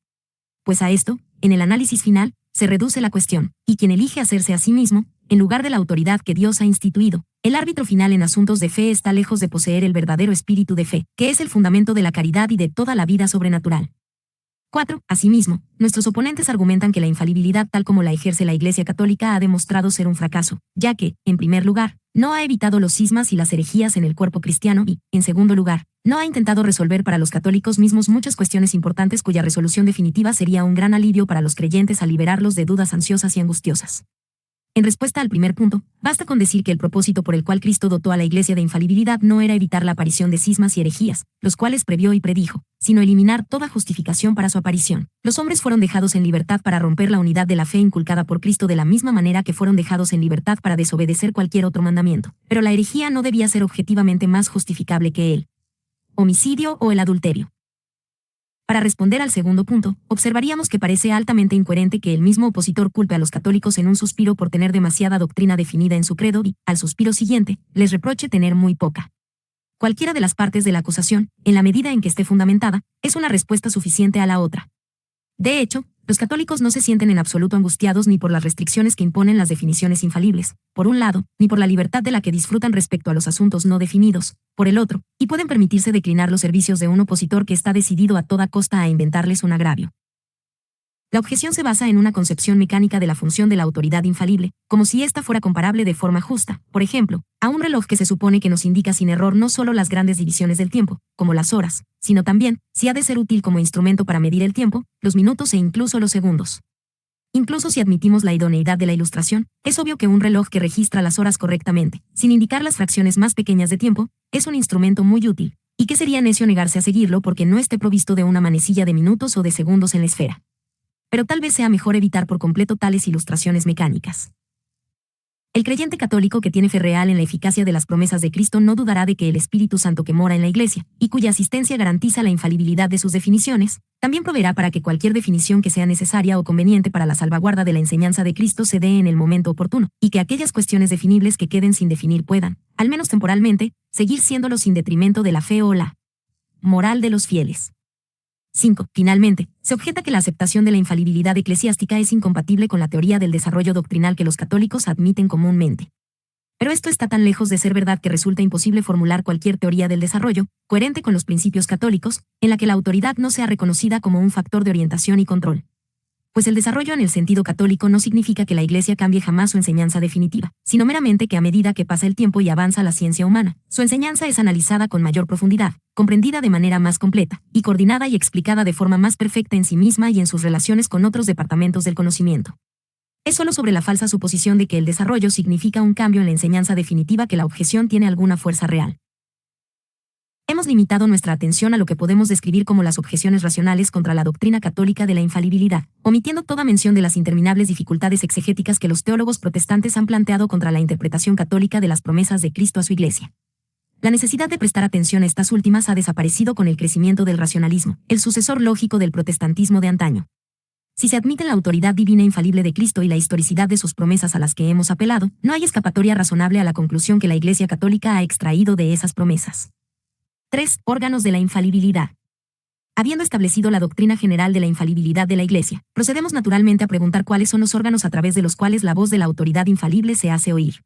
Pues a esto, en el análisis final, se reduce la cuestión, y quien elige hacerse a sí mismo, en lugar de la autoridad que Dios ha instituido, el árbitro final en asuntos de fe está lejos de poseer el verdadero espíritu de fe, que es el fundamento de la caridad y de toda la vida sobrenatural. 4. Asimismo, nuestros oponentes argumentan que la infalibilidad tal como la ejerce la Iglesia Católica ha demostrado ser un fracaso, ya que, en primer lugar, no ha evitado los cismas y las herejías en el cuerpo cristiano y, en segundo lugar, no ha intentado resolver para los católicos mismos muchas cuestiones importantes cuya resolución definitiva sería un gran alivio para los creyentes al liberarlos de dudas ansiosas y angustiosas. En respuesta al primer punto, basta con decir que el propósito por el cual Cristo dotó a la Iglesia de infalibilidad no era evitar la aparición de cismas y herejías, los cuales previó y predijo, sino eliminar toda justificación para su aparición. Los hombres fueron dejados en libertad para romper la unidad de la fe inculcada por Cristo de la misma manera que fueron dejados en libertad para desobedecer cualquier otro mandamiento. Pero la herejía no debía ser objetivamente más justificable que el homicidio o el adulterio. Para responder al segundo punto, observaríamos que parece altamente incoherente que el mismo opositor culpe a los católicos en un suspiro por tener demasiada doctrina definida en su credo y, al suspiro siguiente, les reproche tener muy poca. Cualquiera de las partes de la acusación, en la medida en que esté fundamentada, es una respuesta suficiente a la otra. De hecho, los católicos no se sienten en absoluto angustiados ni por las restricciones que imponen las definiciones infalibles, por un lado, ni por la libertad de la que disfrutan respecto a los asuntos no definidos, por el otro, y pueden permitirse declinar los servicios de un opositor que está decidido a toda costa a inventarles un agravio. La objeción se basa en una concepción mecánica de la función de la autoridad infalible, como si ésta fuera comparable de forma justa, por ejemplo, a un reloj que se supone que nos indica sin error no solo las grandes divisiones del tiempo, como las horas, sino también, si ha de ser útil como instrumento para medir el tiempo, los minutos e incluso los segundos. Incluso si admitimos la idoneidad de la ilustración, es obvio que un reloj que registra las horas correctamente, sin indicar las fracciones más pequeñas de tiempo, es un instrumento muy útil, y que sería necio negarse a seguirlo porque no esté provisto de una manecilla de minutos o de segundos en la esfera. Pero tal vez sea mejor evitar por completo tales ilustraciones mecánicas. El creyente católico que tiene fe real en la eficacia de las promesas de Cristo no dudará de que el Espíritu Santo que mora en la Iglesia, y cuya asistencia garantiza la infalibilidad de sus definiciones, también proveerá para que cualquier definición que sea necesaria o conveniente para la salvaguarda de la enseñanza de Cristo se dé en el momento oportuno, y que aquellas cuestiones definibles que queden sin definir puedan, al menos temporalmente, seguir siéndolo sin detrimento de la fe o la moral de los fieles. 5. Finalmente, se objeta que la aceptación de la infalibilidad eclesiástica es incompatible con la teoría del desarrollo doctrinal que los católicos admiten comúnmente. Pero esto está tan lejos de ser verdad que resulta imposible formular cualquier teoría del desarrollo, coherente con los principios católicos, en la que la autoridad no sea reconocida como un factor de orientación y control. Pues el desarrollo en el sentido católico no significa que la Iglesia cambie jamás su enseñanza definitiva, sino meramente que a medida que pasa el tiempo y avanza la ciencia humana, su enseñanza es analizada con mayor profundidad, comprendida de manera más completa, y coordinada y explicada de forma más perfecta en sí misma y en sus relaciones con otros departamentos del conocimiento. Es solo sobre la falsa suposición de que el desarrollo significa un cambio en la enseñanza definitiva que la objeción tiene alguna fuerza real. Hemos limitado nuestra atención a lo que podemos describir como las objeciones racionales contra la doctrina católica de la infalibilidad, omitiendo toda mención de las interminables dificultades exegéticas que los teólogos protestantes han planteado contra la interpretación católica de las promesas de Cristo a su Iglesia. La necesidad de prestar atención a estas últimas ha desaparecido con el crecimiento del racionalismo, el sucesor lógico del protestantismo de antaño. Si se admite la autoridad divina infalible de Cristo y la historicidad de sus promesas a las que hemos apelado, no hay escapatoria razonable a la conclusión que la Iglesia católica ha extraído de esas promesas. 3. Órganos de la infalibilidad. Habiendo establecido la doctrina general de la infalibilidad de la Iglesia, procedemos naturalmente a preguntar cuáles son los órganos a través de los cuales la voz de la autoridad infalible se hace oír.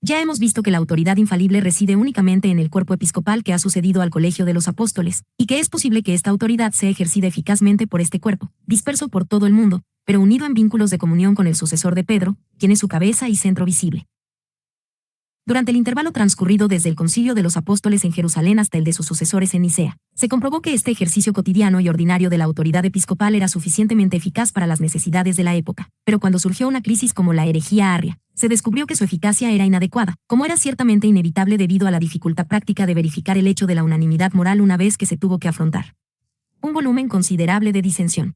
Ya hemos visto que la autoridad infalible reside únicamente en el cuerpo episcopal que ha sucedido al Colegio de los Apóstoles, y que es posible que esta autoridad sea ejercida eficazmente por este cuerpo, disperso por todo el mundo, pero unido en vínculos de comunión con el sucesor de Pedro, quien es su cabeza y centro visible. Durante el intervalo transcurrido desde el Concilio de los Apóstoles en Jerusalén hasta el de sus sucesores en Nicea, se comprobó que este ejercicio cotidiano y ordinario de la autoridad episcopal era suficientemente eficaz para las necesidades de la época, pero cuando surgió una crisis como la herejía arria, se descubrió que su eficacia era inadecuada, como era ciertamente inevitable debido a la dificultad práctica de verificar el hecho de la unanimidad moral una vez que se tuvo que afrontar un volumen considerable de disensión.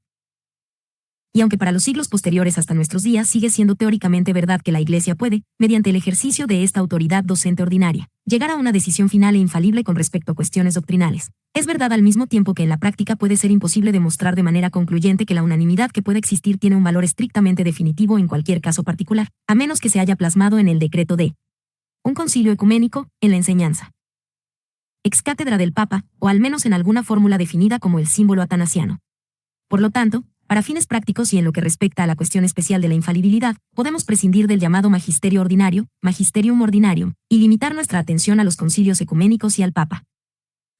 Y aunque para los siglos posteriores hasta nuestros días sigue siendo teóricamente verdad que la Iglesia puede, mediante el ejercicio de esta autoridad docente ordinaria, llegar a una decisión final e infalible con respecto a cuestiones doctrinales, es verdad al mismo tiempo que en la práctica puede ser imposible demostrar de manera concluyente que la unanimidad que puede existir tiene un valor estrictamente definitivo en cualquier caso particular, a menos que se haya plasmado en el decreto de un concilio ecuménico, en la enseñanza ex cátedra del Papa, o al menos en alguna fórmula definida como el símbolo atanasiano. Por lo tanto, para fines prácticos y en lo que respecta a la cuestión especial de la infalibilidad, podemos prescindir del llamado magisterio ordinario, magisterium ordinarium, y limitar nuestra atención a los concilios ecuménicos y al Papa.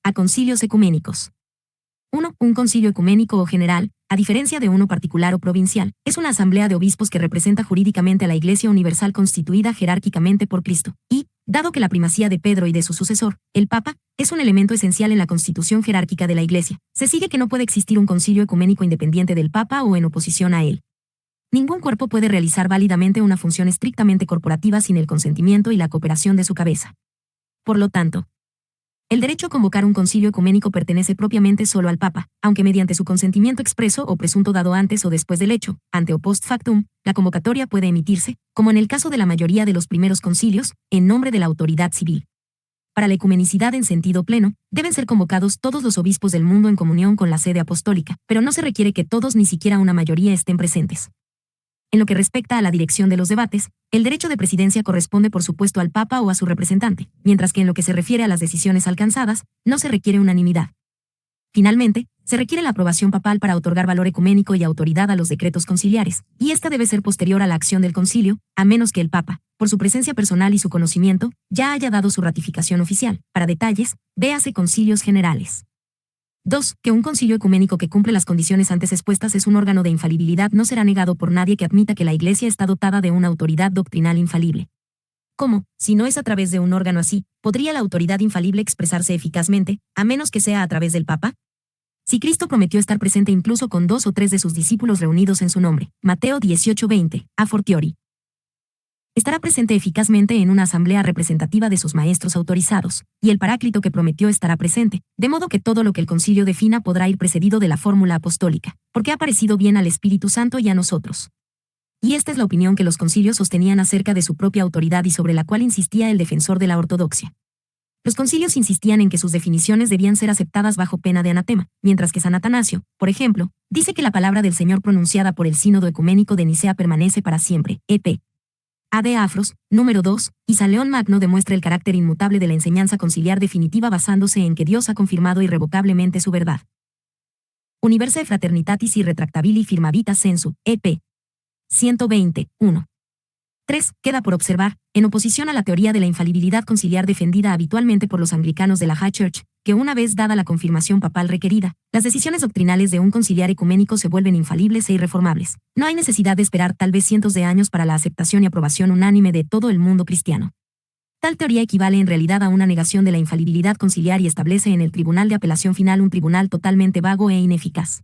A concilios ecuménicos. 1. Un concilio ecuménico o general, a diferencia de uno particular o provincial, es una asamblea de obispos que representa jurídicamente a la Iglesia universal constituida jerárquicamente por Cristo, y, dado que la primacía de Pedro y de su sucesor, el Papa, es un elemento esencial en la constitución jerárquica de la Iglesia, se sigue que no puede existir un concilio ecuménico independiente del Papa o en oposición a él. Ningún cuerpo puede realizar válidamente una función estrictamente corporativa sin el consentimiento y la cooperación de su cabeza. Por lo tanto, el derecho a convocar un concilio ecuménico pertenece propiamente solo al Papa, aunque mediante su consentimiento expreso o presunto dado antes o después del hecho, ante o post factum, la convocatoria puede emitirse, como en el caso de la mayoría de los primeros concilios, en nombre de la autoridad civil. Para la ecumenicidad en sentido pleno, deben ser convocados todos los obispos del mundo en comunión con la sede apostólica, pero no se requiere que todos ni siquiera una mayoría estén presentes. En lo que respecta a la dirección de los debates, el derecho de presidencia corresponde por supuesto al Papa o a su representante, mientras que en lo que se refiere a las decisiones alcanzadas, no se requiere unanimidad. Finalmente, se requiere la aprobación papal para otorgar valor ecuménico y autoridad a los decretos conciliares, y esta debe ser posterior a la acción del concilio, a menos que el Papa, por su presencia personal y su conocimiento, ya haya dado su ratificación oficial. Para detalles, véase concilios generales. 2. Que un concilio ecuménico que cumple las condiciones antes expuestas es un órgano de infalibilidad no será negado por nadie que admita que la Iglesia está dotada de una autoridad doctrinal infalible. ¿Cómo, si no es a través de un órgano así, podría la autoridad infalible expresarse eficazmente, a menos que sea a través del Papa? Si Cristo prometió estar presente incluso con 2 o 3 de sus discípulos reunidos en su nombre, Mateo 18:20, a fortiori, estará presente eficazmente en una asamblea representativa de sus maestros autorizados, y el Paráclito que prometió estará presente, de modo que todo lo que el concilio defina podrá ir precedido de la fórmula apostólica, porque ha parecido bien al Espíritu Santo y a nosotros. Y esta es la opinión que los concilios sostenían acerca de su propia autoridad y sobre la cual insistía el defensor de la ortodoxia. Los concilios insistían en que sus definiciones debían ser aceptadas bajo pena de anatema, mientras que San Atanasio, por ejemplo, dice que la palabra del Señor pronunciada por el Sínodo Ecuménico de Nicea permanece para siempre, ep. Ad Afros, número 2, y San León Magno demuestra el carácter inmutable de la enseñanza conciliar definitiva basándose en que Dios ha confirmado irrevocablemente su verdad. Universae Fraternitatis y Retractabili Firmavita Sensu, ep. 120, 1. 3. Queda por observar, en oposición a la teoría de la infalibilidad conciliar defendida habitualmente por los anglicanos de la High Church, que una vez dada la confirmación papal requerida, las decisiones doctrinales de un conciliar ecuménico se vuelven infalibles e irreformables. No hay necesidad de esperar tal vez cientos de años para la aceptación y aprobación unánime de todo el mundo cristiano. Tal teoría equivale en realidad a una negación de la infalibilidad conciliar y establece en el tribunal de apelación final un tribunal totalmente vago e ineficaz.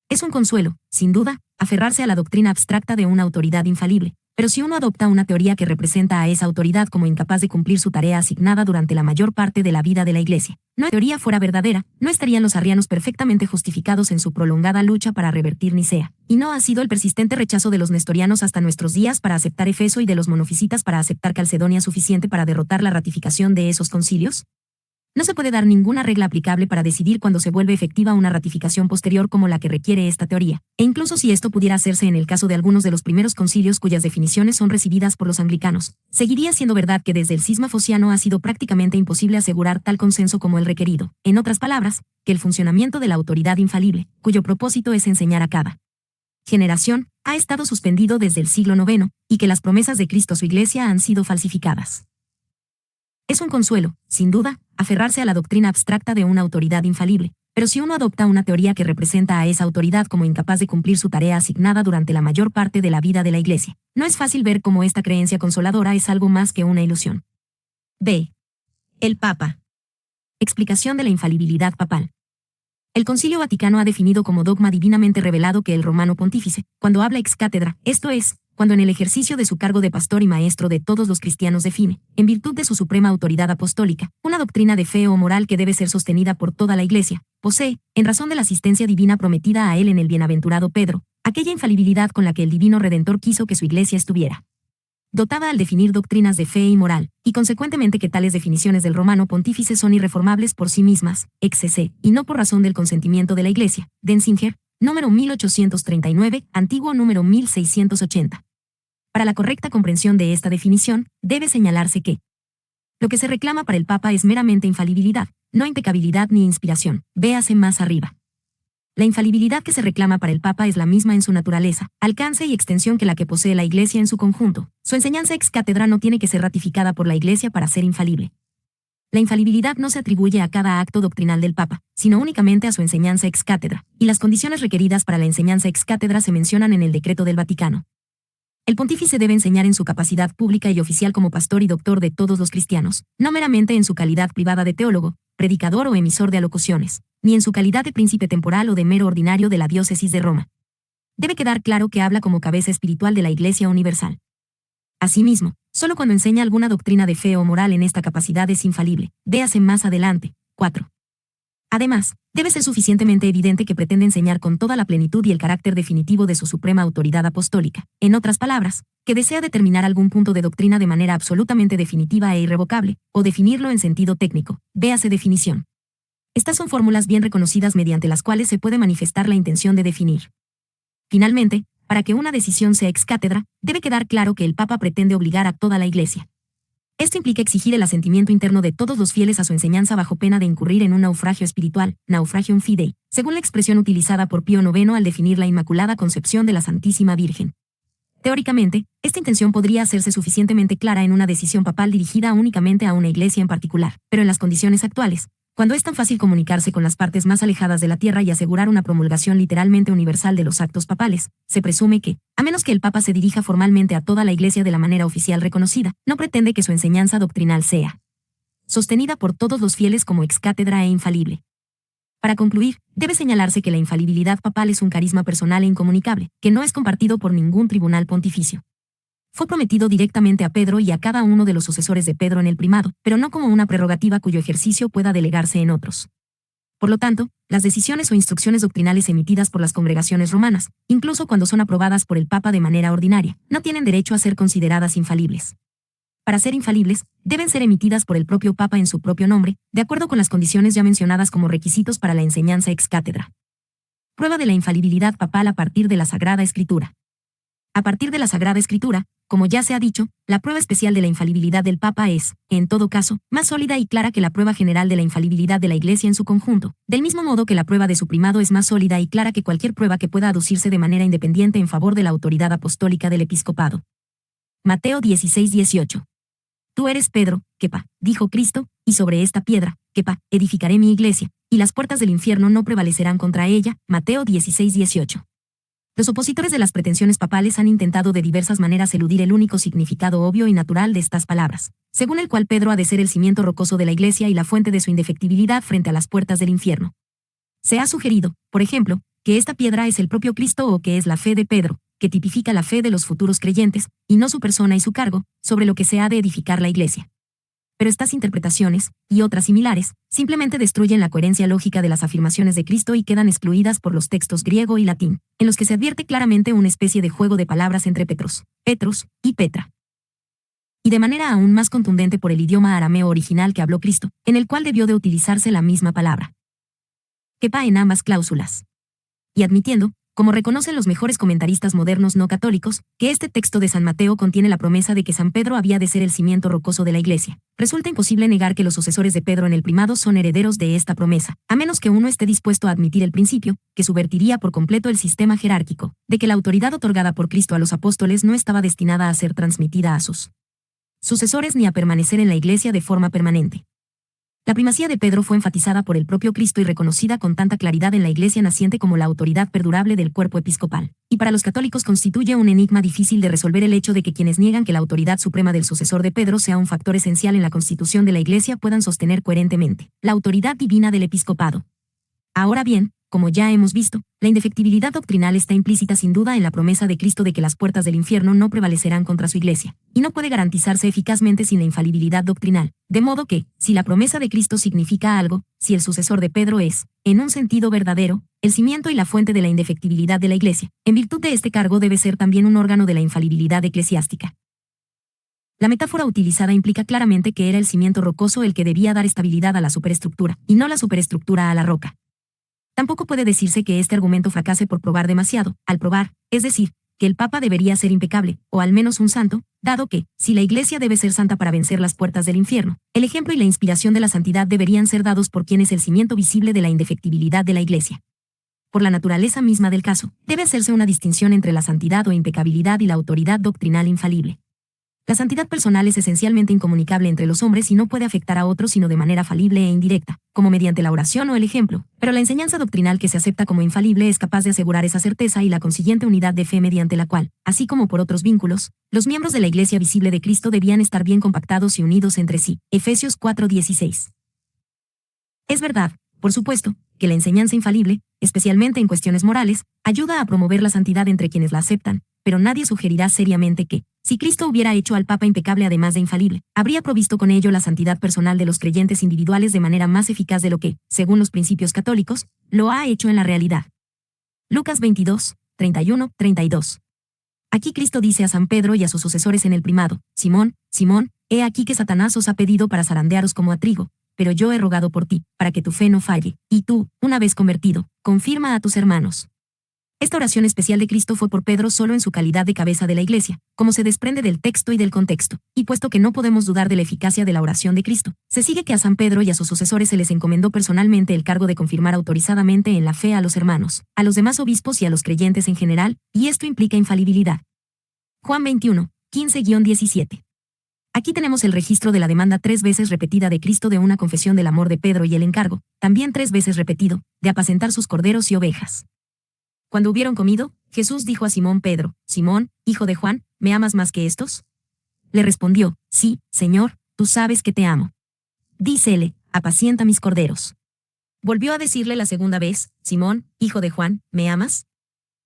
Es un consuelo, sin duda, aferrarse a la doctrina abstracta de una autoridad infalible, pero si uno adopta una teoría que representa a esa autoridad como incapaz de cumplir su tarea asignada durante la mayor parte de la vida de la Iglesia, no la teoría fuera verdadera, no estarían los arrianos perfectamente justificados en su prolongada lucha para revertir Nicea, y no ha sido el persistente rechazo de los nestorianos hasta nuestros días para aceptar Efeso y de los monofisitas para aceptar Calcedonia suficiente para derrotar la ratificación de esos concilios. No se puede dar ninguna regla aplicable para decidir cuándo se vuelve efectiva una ratificación posterior como la que requiere esta teoría, e incluso si esto pudiera hacerse en el caso de algunos de los primeros concilios cuyas definiciones son recibidas por los anglicanos, seguiría siendo verdad que desde el cisma fociano ha sido prácticamente imposible asegurar tal consenso como el requerido, en otras palabras, que el funcionamiento de la autoridad infalible, cuyo propósito es enseñar a cada generación, ha estado suspendido desde el siglo IX, y que las promesas de Cristo a su Iglesia han sido falsificadas. Es un consuelo, sin duda, aferrarse a la doctrina abstracta de una autoridad infalible, pero si uno adopta una teoría que representa a esa autoridad como incapaz de cumplir su tarea asignada durante la mayor parte de la vida de la Iglesia, no es fácil ver cómo esta creencia consoladora es algo más que una ilusión. B. El Papa. Explicación de la infalibilidad papal. El Concilio Vaticano ha definido como dogma divinamente revelado que el romano pontífice, cuando habla ex cátedra, esto es, cuando en el ejercicio de su cargo de pastor y maestro de todos los cristianos define, en virtud de su suprema autoridad apostólica, una doctrina de fe o moral que debe ser sostenida por toda la Iglesia, posee, en razón de la asistencia divina prometida a él en el bienaventurado Pedro, aquella infalibilidad con la que el divino Redentor quiso que su Iglesia estuviera dotada al definir doctrinas de fe y moral, y consecuentemente que tales definiciones del romano pontífice son irreformables por sí mismas, ex se, y no por razón del consentimiento de la Iglesia. Denzinger, número 1839, antiguo número 1680. Para la correcta comprensión de esta definición, debe señalarse que lo que se reclama para el Papa es meramente infalibilidad, no impecabilidad ni inspiración, véase más arriba. La infalibilidad que se reclama para el Papa es la misma en su naturaleza, alcance y extensión que la que posee la Iglesia en su conjunto. Su enseñanza ex cátedra no tiene que ser ratificada por la Iglesia para ser infalible. La infalibilidad no se atribuye a cada acto doctrinal del Papa, sino únicamente a su enseñanza ex cátedra, y las condiciones requeridas para la enseñanza ex cátedra se mencionan en el Decreto del Vaticano. El pontífice debe enseñar en su capacidad pública y oficial como pastor y doctor de todos los cristianos, no meramente en su calidad privada de teólogo, predicador o emisor de alocuciones, ni en su calidad de príncipe temporal o de mero ordinario de la diócesis de Roma. Debe quedar claro que habla como cabeza espiritual de la Iglesia universal. Asimismo, solo cuando enseña alguna doctrina de fe o moral en esta capacidad es infalible, véase más adelante. 4. Además, debe ser suficientemente evidente que pretende enseñar con toda la plenitud y el carácter definitivo de su suprema autoridad apostólica, en otras palabras, que desea determinar algún punto de doctrina de manera absolutamente definitiva e irrevocable, o definirlo en sentido técnico, véase definición. Estas son fórmulas bien reconocidas mediante las cuales se puede manifestar la intención de definir. Finalmente, para que una decisión sea ex cátedra, debe quedar claro que el Papa pretende obligar a toda la Iglesia. Esto implica exigir el asentimiento interno de todos los fieles a su enseñanza bajo pena de incurrir en un naufragio espiritual, naufragium fidei, según la expresión utilizada por Pío IX al definir la Inmaculada Concepción de la Santísima Virgen. Teóricamente, esta intención podría hacerse suficientemente clara en una decisión papal dirigida únicamente a una iglesia en particular, pero en las condiciones actuales, cuando es tan fácil comunicarse con las partes más alejadas de la tierra y asegurar una promulgación literalmente universal de los actos papales, se presume que, a menos que el Papa se dirija formalmente a toda la Iglesia de la manera oficial reconocida, no pretende que su enseñanza doctrinal sea sostenida por todos los fieles como ex cátedra e infalible. Para concluir, debe señalarse que la infalibilidad papal es un carisma personal e incomunicable, que no es compartido por ningún tribunal pontificio. Fue prometido directamente a Pedro y a cada uno de los sucesores de Pedro en el primado, pero no como una prerrogativa cuyo ejercicio pueda delegarse en otros. Por lo tanto, las decisiones o instrucciones doctrinales emitidas por las congregaciones romanas, incluso cuando son aprobadas por el Papa de manera ordinaria, no tienen derecho a ser consideradas infalibles. Para ser infalibles, deben ser emitidas por el propio Papa en su propio nombre, de acuerdo con las condiciones ya mencionadas como requisitos para la enseñanza ex cátedra. Prueba de la infalibilidad papal a partir de la Sagrada Escritura. A partir de la Sagrada Escritura, como ya se ha dicho, la prueba especial de la infalibilidad del Papa es, en todo caso, más sólida y clara que la prueba general de la infalibilidad de la Iglesia en su conjunto, del mismo modo que la prueba de su primado es más sólida y clara que cualquier prueba que pueda aducirse de manera independiente en favor de la autoridad apostólica del episcopado. Mateo 16:18. Tú eres Pedro, Kepa, dijo Cristo, y sobre esta piedra, Kepa, edificaré mi iglesia, y las puertas del infierno no prevalecerán contra ella. Mateo 16:18. Los opositores de las pretensiones papales han intentado de diversas maneras eludir el único significado obvio y natural de estas palabras, según el cual Pedro ha de ser el cimiento rocoso de la Iglesia y la fuente de su indefectibilidad frente a las puertas del infierno. Se ha sugerido, por ejemplo, que esta piedra es el propio Cristo o que es la fe de Pedro, que tipifica la fe de los futuros creyentes, y no su persona y su cargo, sobre lo que se ha de edificar la Iglesia. Pero estas interpretaciones, y otras similares, simplemente destruyen la coherencia lógica de las afirmaciones de Cristo y quedan excluidas por los textos griego y latín, en los que se advierte claramente una especie de juego de palabras entre Petros, Petrus, y Petra. Y de manera aún más contundente por el idioma arameo original que habló Cristo, en el cual debió de utilizarse la misma palabra. Kepa en ambas cláusulas. Y admitiendo, Como reconocen los mejores comentaristas modernos no católicos, que este texto de San Mateo contiene la promesa de que San Pedro había de ser el cimiento rocoso de la Iglesia. Resulta imposible negar que los sucesores de Pedro en el primado son herederos de esta promesa, a menos que uno esté dispuesto a admitir el principio, que subvertiría por completo el sistema jerárquico, de que la autoridad otorgada por Cristo a los apóstoles no estaba destinada a ser transmitida a sus sucesores ni a permanecer en la Iglesia de forma permanente. La primacía de Pedro fue enfatizada por el propio Cristo y reconocida con tanta claridad en la Iglesia naciente como la autoridad perdurable del cuerpo episcopal. Y para los católicos constituye un enigma difícil de resolver el hecho de que quienes niegan que la autoridad suprema del sucesor de Pedro sea un factor esencial en la constitución de la Iglesia puedan sostener coherentemente la autoridad divina del episcopado. Ahora bien, como ya hemos visto, la indefectibilidad doctrinal está implícita sin duda en la promesa de Cristo de que las puertas del infierno no prevalecerán contra su Iglesia, y no puede garantizarse eficazmente sin la infalibilidad doctrinal, de modo que, si la promesa de Cristo significa algo, si el sucesor de Pedro es, en un sentido verdadero, el cimiento y la fuente de la indefectibilidad de la Iglesia, en virtud de este cargo debe ser también un órgano de la infalibilidad eclesiástica. La metáfora utilizada implica claramente que era el cimiento rocoso el que debía dar estabilidad a la superestructura, y no la superestructura a la roca. Tampoco puede decirse que este argumento fracase por probar demasiado, al probar, es decir, que el Papa debería ser impecable, o al menos un santo, dado que, si la Iglesia debe ser santa para vencer las puertas del infierno, el ejemplo y la inspiración de la santidad deberían ser dados por quien es el cimiento visible de la indefectibilidad de la Iglesia. Por la naturaleza misma del caso, debe hacerse una distinción entre la santidad o impecabilidad y la autoridad doctrinal infalible. La santidad personal es esencialmente incomunicable entre los hombres y no puede afectar a otros sino de manera falible e indirecta, como mediante la oración o el ejemplo, pero la enseñanza doctrinal que se acepta como infalible es capaz de asegurar esa certeza y la consiguiente unidad de fe mediante la cual, así como por otros vínculos, los miembros de la Iglesia visible de Cristo debían estar bien compactados y unidos entre sí. Efesios 4:16. Es verdad, por supuesto, que la enseñanza infalible, especialmente en cuestiones morales, ayuda a promover la santidad entre quienes la aceptan, pero nadie sugerirá seriamente que, si Cristo hubiera hecho al Papa impecable además de infalible, habría provisto con ello la santidad personal de los creyentes individuales de manera más eficaz de lo que, según los principios católicos, lo ha hecho en la realidad. Lucas 22, 31, 32. Aquí Cristo dice a San Pedro y a sus sucesores en el primado: Simón, Simón, he aquí que Satanás os ha pedido para zarandearos como a trigo, pero yo he rogado por ti, para que tu fe no falle, y tú, una vez convertido, confirma a tus hermanos. Esta oración especial de Cristo fue por Pedro solo en su calidad de cabeza de la Iglesia, como se desprende del texto y del contexto, y puesto que no podemos dudar de la eficacia de la oración de Cristo, se sigue que a San Pedro y a sus sucesores se les encomendó personalmente el cargo de confirmar autorizadamente en la fe a los hermanos, a los demás obispos y a los creyentes en general, y esto implica infalibilidad. Juan 21, 15-17. Aquí tenemos el registro de la demanda 3 veces repetida de Cristo de una confesión del amor de Pedro y el encargo, también 3 veces repetido, de apacentar sus corderos y ovejas. Cuando hubieron comido, Jesús dijo a Simón Pedro: Simón, hijo de Juan, ¿me amas más que estos? Le respondió: Sí, Señor, tú sabes que te amo. Dícele: apacienta mis corderos. Volvió a decirle la segunda vez: Simón, hijo de Juan, ¿me amas?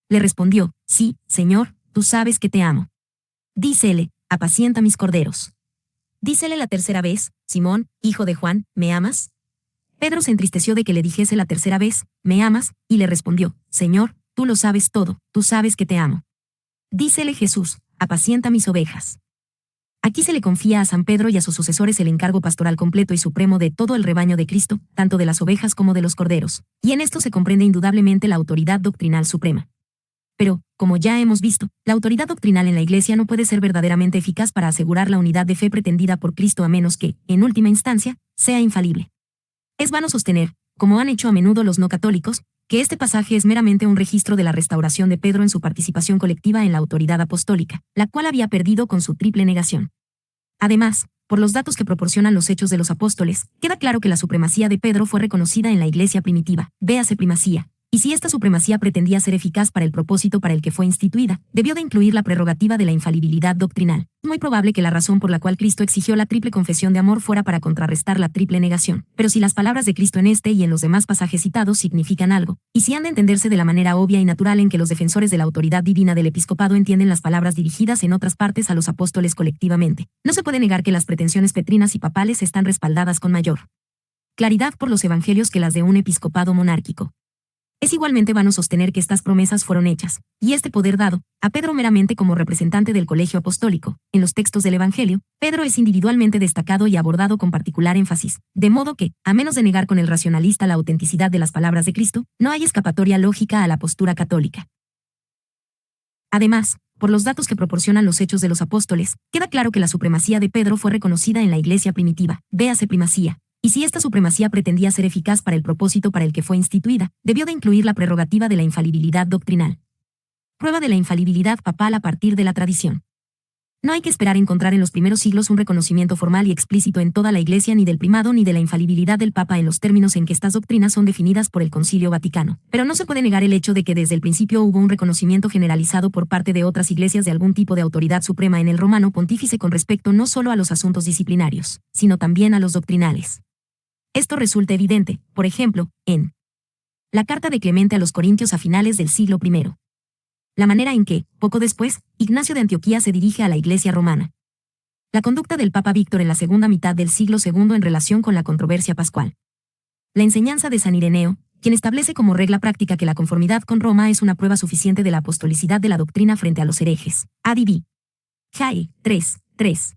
Le respondió: Sí, Señor, tú sabes que te amo. Dícele: apacienta mis corderos. Dícele la tercera vez: Simón, hijo de Juan, ¿me amas? Pedro se entristeció de que le dijese la tercera vez: ¿me amas? Y le respondió: Señor, tú lo sabes todo, tú sabes que te amo. Dícele Jesús: apacienta mis ovejas. Aquí se le confía a San Pedro y a sus sucesores el encargo pastoral completo y supremo de todo el rebaño de Cristo, tanto de las ovejas como de los corderos, y en esto se comprende indudablemente la autoridad doctrinal suprema. Pero, como ya hemos visto, la autoridad doctrinal en la Iglesia no puede ser verdaderamente eficaz para asegurar la unidad de fe pretendida por Cristo a menos que, en última instancia, sea infalible. Es vano sostener, como han hecho a menudo los no católicos, que este pasaje es meramente un registro de la restauración de Pedro en su participación colectiva en la autoridad apostólica, la cual había perdido con su triple negación. Además, por los datos que proporcionan los hechos de los apóstoles, queda claro que la supremacía de Pedro fue reconocida en la Iglesia primitiva, véase primacía, y si esta supremacía pretendía ser eficaz para el propósito para el que fue instituida, debió de incluir la prerrogativa de la infalibilidad doctrinal. Muy probable que la razón por la cual Cristo exigió la triple confesión de amor fuera para contrarrestar la triple negación. Pero si las palabras de Cristo en este y en los demás pasajes citados significan algo, y si han de entenderse de la manera obvia y natural en que los defensores de la autoridad divina del episcopado entienden las palabras dirigidas en otras partes a los apóstoles colectivamente, no se puede negar que las pretensiones petrinas y papales están respaldadas con mayor claridad por los evangelios que las de un episcopado monárquico. Es igualmente vano sostener que estas promesas fueron hechas, y este poder dado, a Pedro meramente como representante del colegio apostólico. En los textos del Evangelio, Pedro es individualmente destacado y abordado con particular énfasis, de modo que, a menos de negar con el racionalista la autenticidad de las palabras de Cristo, no hay escapatoria lógica a la postura católica. Además, por los datos que proporcionan los Hechos de los Apóstoles, queda claro que la supremacía de Pedro fue reconocida en la Iglesia primitiva, véase primacía, y si esta supremacía pretendía ser eficaz para el propósito para el que fue instituida, debió de incluir la prerrogativa de la infalibilidad doctrinal. Prueba de la infalibilidad papal a partir de la tradición. No hay que esperar encontrar en los primeros siglos un reconocimiento formal y explícito en toda la Iglesia ni del primado ni de la infalibilidad del Papa en los términos en que estas doctrinas son definidas por el Concilio Vaticano. Pero no se puede negar el hecho de que desde el principio hubo un reconocimiento generalizado por parte de otras iglesias de algún tipo de autoridad suprema en el Romano Pontífice con respecto no solo a los asuntos disciplinarios, sino también a los doctrinales. Esto resulta evidente, por ejemplo, en la carta de Clemente a los Corintios a finales del siglo I. La manera en que, poco después, Ignacio de Antioquía se dirige a la Iglesia romana. La conducta del Papa Víctor en la segunda mitad del siglo II en relación con la controversia pascual. La enseñanza de San Ireneo, quien establece como regla práctica que la conformidad con Roma es una prueba suficiente de la apostolicidad de la doctrina frente a los herejes. ADB. Jae, 3.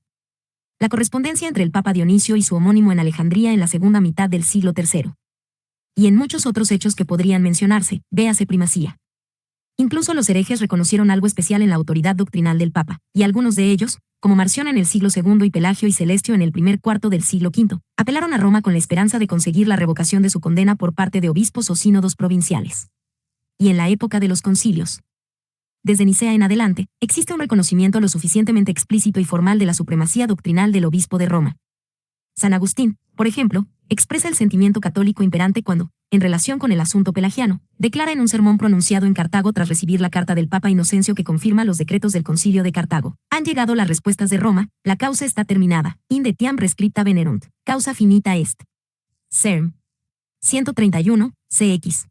La correspondencia entre el Papa Dionisio y su homónimo en Alejandría en la segunda mitad del siglo III. Y en muchos otros hechos que podrían mencionarse, véase primacía. Incluso los herejes reconocieron algo especial en la autoridad doctrinal del Papa, y algunos de ellos, como Marción en el siglo II y Pelagio y Celestio en el primer cuarto del siglo V, apelaron a Roma con la esperanza de conseguir la revocación de su condena por parte de obispos o sínodos provinciales. Y en la época de los concilios, desde Nicea en adelante, existe un reconocimiento lo suficientemente explícito y formal de la supremacía doctrinal del obispo de Roma. San Agustín, por ejemplo, expresa el sentimiento católico imperante cuando, en relación con el asunto pelagiano, declara en un sermón pronunciado en Cartago tras recibir la carta del Papa Inocencio que confirma los decretos del Concilio de Cartago. Han llegado las respuestas de Roma, la causa está terminada, inde tiam prescripta venerunt, causa finita est. Serm. 131, cx.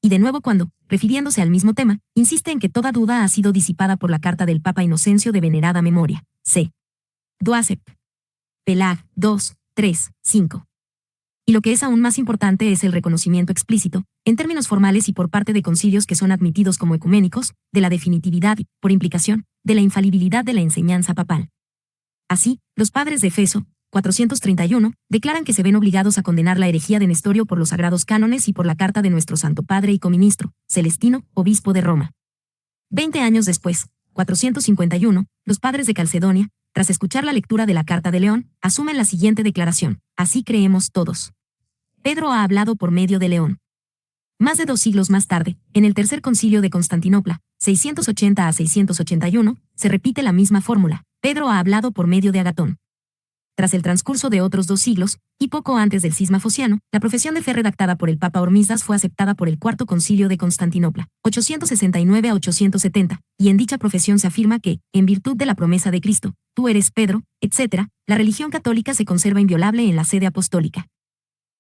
Y de nuevo cuando, refiriéndose al mismo tema, insiste en que toda duda ha sido disipada por la carta del Papa Inocencio de venerada memoria. C. Doacep. Pelag, 2, 3, 5. Y lo que es aún más importante es el reconocimiento explícito, en términos formales y por parte de concilios que son admitidos como ecuménicos, de la definitividad y, por implicación, de la infalibilidad de la enseñanza papal. Así, los padres de Efeso, 431, declaran que se ven obligados a condenar la herejía de Nestorio por los sagrados cánones y por la carta de nuestro Santo Padre y coministro, Celestino, obispo de Roma. 20 años después, 451, los padres de Calcedonia, tras escuchar la lectura de la Carta de León, asumen la siguiente declaración: así creemos todos. Pedro ha hablado por medio de León. Más de 2 siglos más tarde, en el Tercer Concilio de Constantinopla, 680 a 681, se repite la misma fórmula: Pedro ha hablado por medio de Agatón. Tras el transcurso de otros 2 siglos, y poco antes del cisma fociano, la profesión de fe redactada por el Papa Hormisdas fue aceptada por el Cuarto Concilio de Constantinopla, 869 a 870, y en dicha profesión se afirma que, en virtud de la promesa de Cristo, tú eres Pedro, etc., la religión católica se conserva inviolable en la sede apostólica.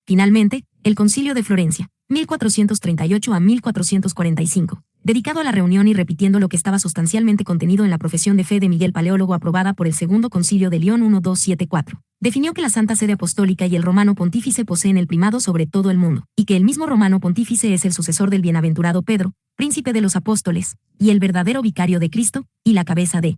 Finalmente, el Concilio de Florencia, 1438 a 1445, dedicado a la reunión y repitiendo lo que estaba sustancialmente contenido en la profesión de fe de Miguel Paleólogo aprobada por el Segundo Concilio de León 1274, definió que la Santa Sede Apostólica y el Romano Pontífice poseen el primado sobre todo el mundo, y que el mismo Romano Pontífice es el sucesor del bienaventurado Pedro, príncipe de los apóstoles, y el verdadero vicario de Cristo, y la cabeza de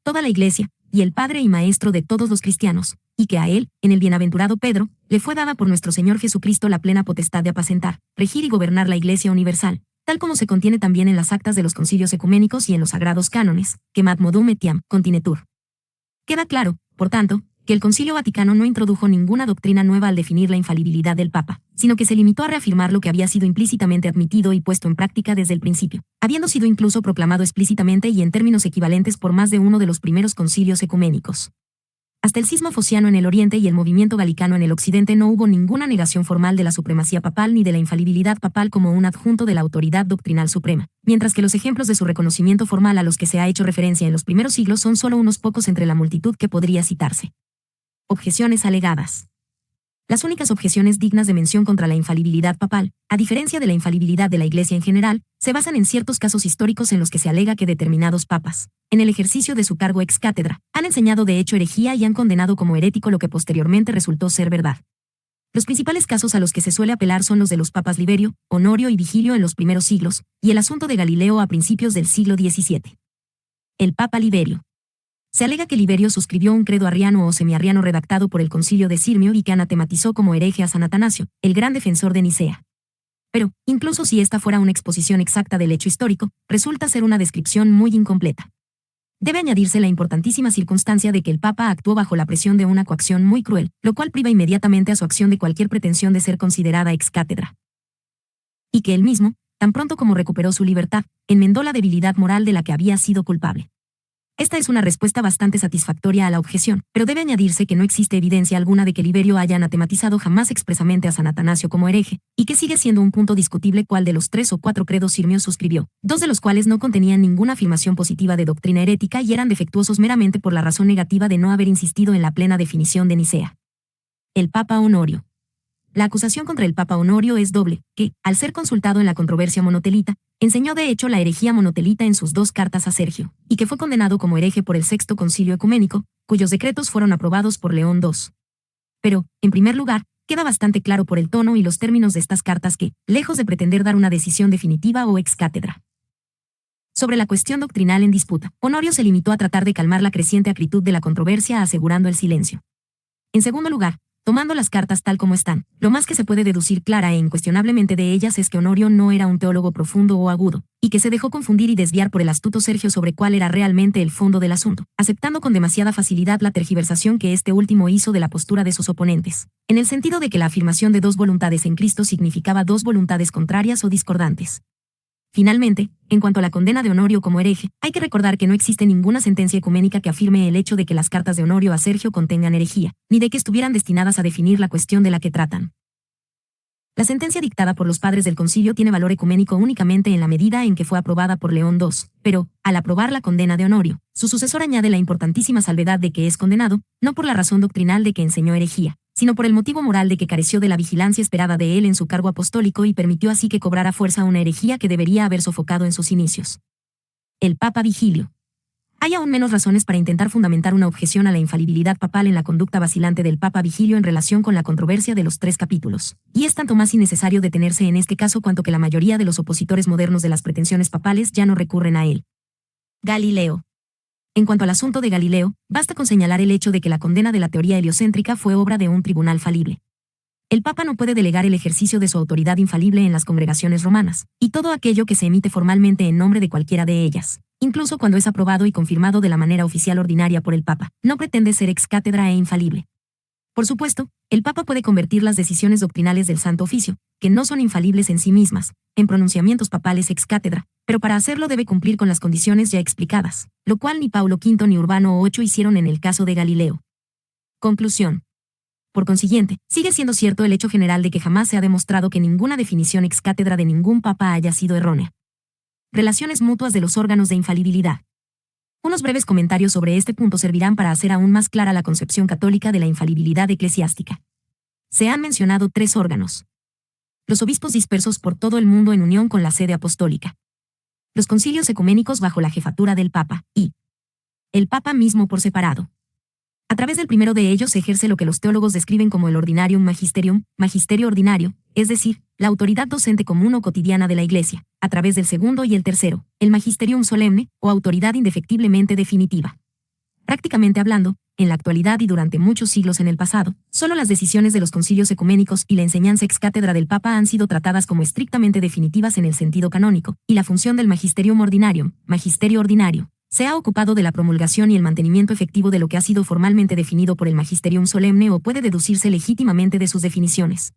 toda la Iglesia, y el Padre y Maestro de todos los cristianos, y que a él, en el bienaventurado Pedro, le fue dada por nuestro Señor Jesucristo la plena potestad de apacentar, regir y gobernar la Iglesia universal, tal como se contiene también en las actas de los concilios ecuménicos y en los sagrados cánones, que Mat modum etiam continetur. Queda claro, por tanto, que el Concilio Vaticano no introdujo ninguna doctrina nueva al definir la infalibilidad del Papa, sino que se limitó a reafirmar lo que había sido implícitamente admitido y puesto en práctica desde el principio, habiendo sido incluso proclamado explícitamente y en términos equivalentes por más de uno de los primeros concilios ecuménicos. Hasta el cisma fociano en el Oriente y el movimiento galicano en el Occidente no hubo ninguna negación formal de la supremacía papal ni de la infalibilidad papal como un adjunto de la autoridad doctrinal suprema, mientras que los ejemplos de su reconocimiento formal a los que se ha hecho referencia en los primeros siglos son solo unos pocos entre la multitud que podría citarse. Objeciones alegadas. Las únicas objeciones dignas de mención contra la infalibilidad papal, a diferencia de la infalibilidad de la Iglesia en general, se basan en ciertos casos históricos en los que se alega que determinados papas, en el ejercicio de su cargo ex cátedra, han enseñado de hecho herejía y han condenado como herético lo que posteriormente resultó ser verdad. Los principales casos a los que se suele apelar son los de los papas Liberio, Honorio y Vigilio en los primeros siglos, y el asunto de Galileo a principios del siglo XVII. El Papa Liberio. Se alega que Liberio suscribió un credo arriano o semiarriano redactado por el Concilio de Sirmio y que anatematizó como hereje a San Atanasio, el gran defensor de Nicea. Pero, incluso si esta fuera una exposición exacta del hecho histórico, resulta ser una descripción muy incompleta. Debe añadirse la importantísima circunstancia de que el Papa actuó bajo la presión de una coacción muy cruel, lo cual priva inmediatamente a su acción de cualquier pretensión de ser considerada ex cátedra. Y que él mismo, tan pronto como recuperó su libertad, enmendó la debilidad moral de la que había sido culpable. Esta es una respuesta bastante satisfactoria a la objeción, pero debe añadirse que no existe evidencia alguna de que Liberio haya anatematizado jamás expresamente a San Atanasio como hereje, y que sigue siendo un punto discutible cuál de los 3 o 4 credos sirmios suscribió, 2 de los cuales no contenían ninguna afirmación positiva de doctrina herética y eran defectuosos meramente por la razón negativa de no haber insistido en la plena definición de Nicea. El Papa Honorio. La acusación contra el Papa Honorio es doble, que, al ser consultado en la controversia monotelita, enseñó de hecho la herejía monotelita en sus 2 cartas a Sergio, y que fue condenado como hereje por el Sexto Concilio Ecuménico, cuyos decretos fueron aprobados por León II. Pero, en primer lugar, queda bastante claro por el tono y los términos de estas cartas que, lejos de pretender dar una decisión definitiva o ex cátedra sobre la cuestión doctrinal en disputa, Honorio se limitó a tratar de calmar la creciente acritud de la controversia asegurando el silencio. En segundo lugar, tomando las cartas tal como están, lo más que se puede deducir clara e incuestionablemente de ellas es que Honorio no era un teólogo profundo o agudo, y que se dejó confundir y desviar por el astuto Sergio sobre cuál era realmente el fondo del asunto, aceptando con demasiada facilidad la tergiversación que este último hizo de la postura de sus oponentes, en el sentido de que la afirmación de 2 voluntades en Cristo significaba 2 voluntades contrarias o discordantes. Finalmente, en cuanto a la condena de Honorio como hereje, hay que recordar que no existe ninguna sentencia ecuménica que afirme el hecho de que las cartas de Honorio a Sergio contengan herejía, ni de que estuvieran destinadas a definir la cuestión de la que tratan. La sentencia dictada por los padres del concilio tiene valor ecuménico únicamente en la medida en que fue aprobada por León II, pero, al aprobar la condena de Honorio, su sucesor añade la importantísima salvedad de que es condenado, no por la razón doctrinal de que enseñó herejía, sino por el motivo moral de que careció de la vigilancia esperada de él en su cargo apostólico y permitió así que cobrara fuerza una herejía que debería haber sofocado en sus inicios. El Papa Vigilio. Hay aún menos razones para intentar fundamentar una objeción a la infalibilidad papal en la conducta vacilante del Papa Vigilio en relación con la controversia de los 3 capítulos, y es tanto más innecesario detenerse en este caso cuanto que la mayoría de los opositores modernos de las pretensiones papales ya no recurren a él. Galileo. En cuanto al asunto de Galileo, basta con señalar el hecho de que la condena de la teoría heliocéntrica fue obra de un tribunal falible. El Papa no puede delegar el ejercicio de su autoridad infalible en las congregaciones romanas, y todo aquello que se emite formalmente en nombre de cualquiera de ellas, incluso cuando es aprobado y confirmado de la manera oficial ordinaria por el Papa, no pretende ser ex cátedra e infalible. Por supuesto, el Papa puede convertir las decisiones doctrinales del Santo Oficio, que no son infalibles en sí mismas, en pronunciamientos papales ex cátedra, pero para hacerlo debe cumplir con las condiciones ya explicadas, lo cual ni Paulo V ni Urbano VIII hicieron en el caso de Galileo. Conclusión. Por consiguiente, sigue siendo cierto el hecho general de que jamás se ha demostrado que ninguna definición ex cátedra de ningún papa haya sido errónea. Relaciones mutuas de los órganos de infalibilidad. Unos breves comentarios sobre este punto servirán para hacer aún más clara la concepción católica de la infalibilidad eclesiástica. Se han mencionado 3 órganos. Los obispos dispersos por todo el mundo en unión con la sede apostólica. Los concilios ecuménicos bajo la jefatura del Papa, y el Papa mismo por separado. A través del primero de ellos se ejerce lo que los teólogos describen como el ordinarium magisterium, magisterio ordinario, es decir, la autoridad docente común o cotidiana de la Iglesia, a través del segundo y el tercero, el magisterium solemne, o autoridad indefectiblemente definitiva. Prácticamente hablando, en la actualidad y durante muchos siglos en el pasado, solo las decisiones de los concilios ecuménicos y la enseñanza ex cátedra del Papa han sido tratadas como estrictamente definitivas en el sentido canónico, y la función del magisterium ordinarium, magisterio ordinario, se ha ocupado de la promulgación y el mantenimiento efectivo de lo que ha sido formalmente definido por el magisterium solemne o puede deducirse legítimamente de sus definiciones.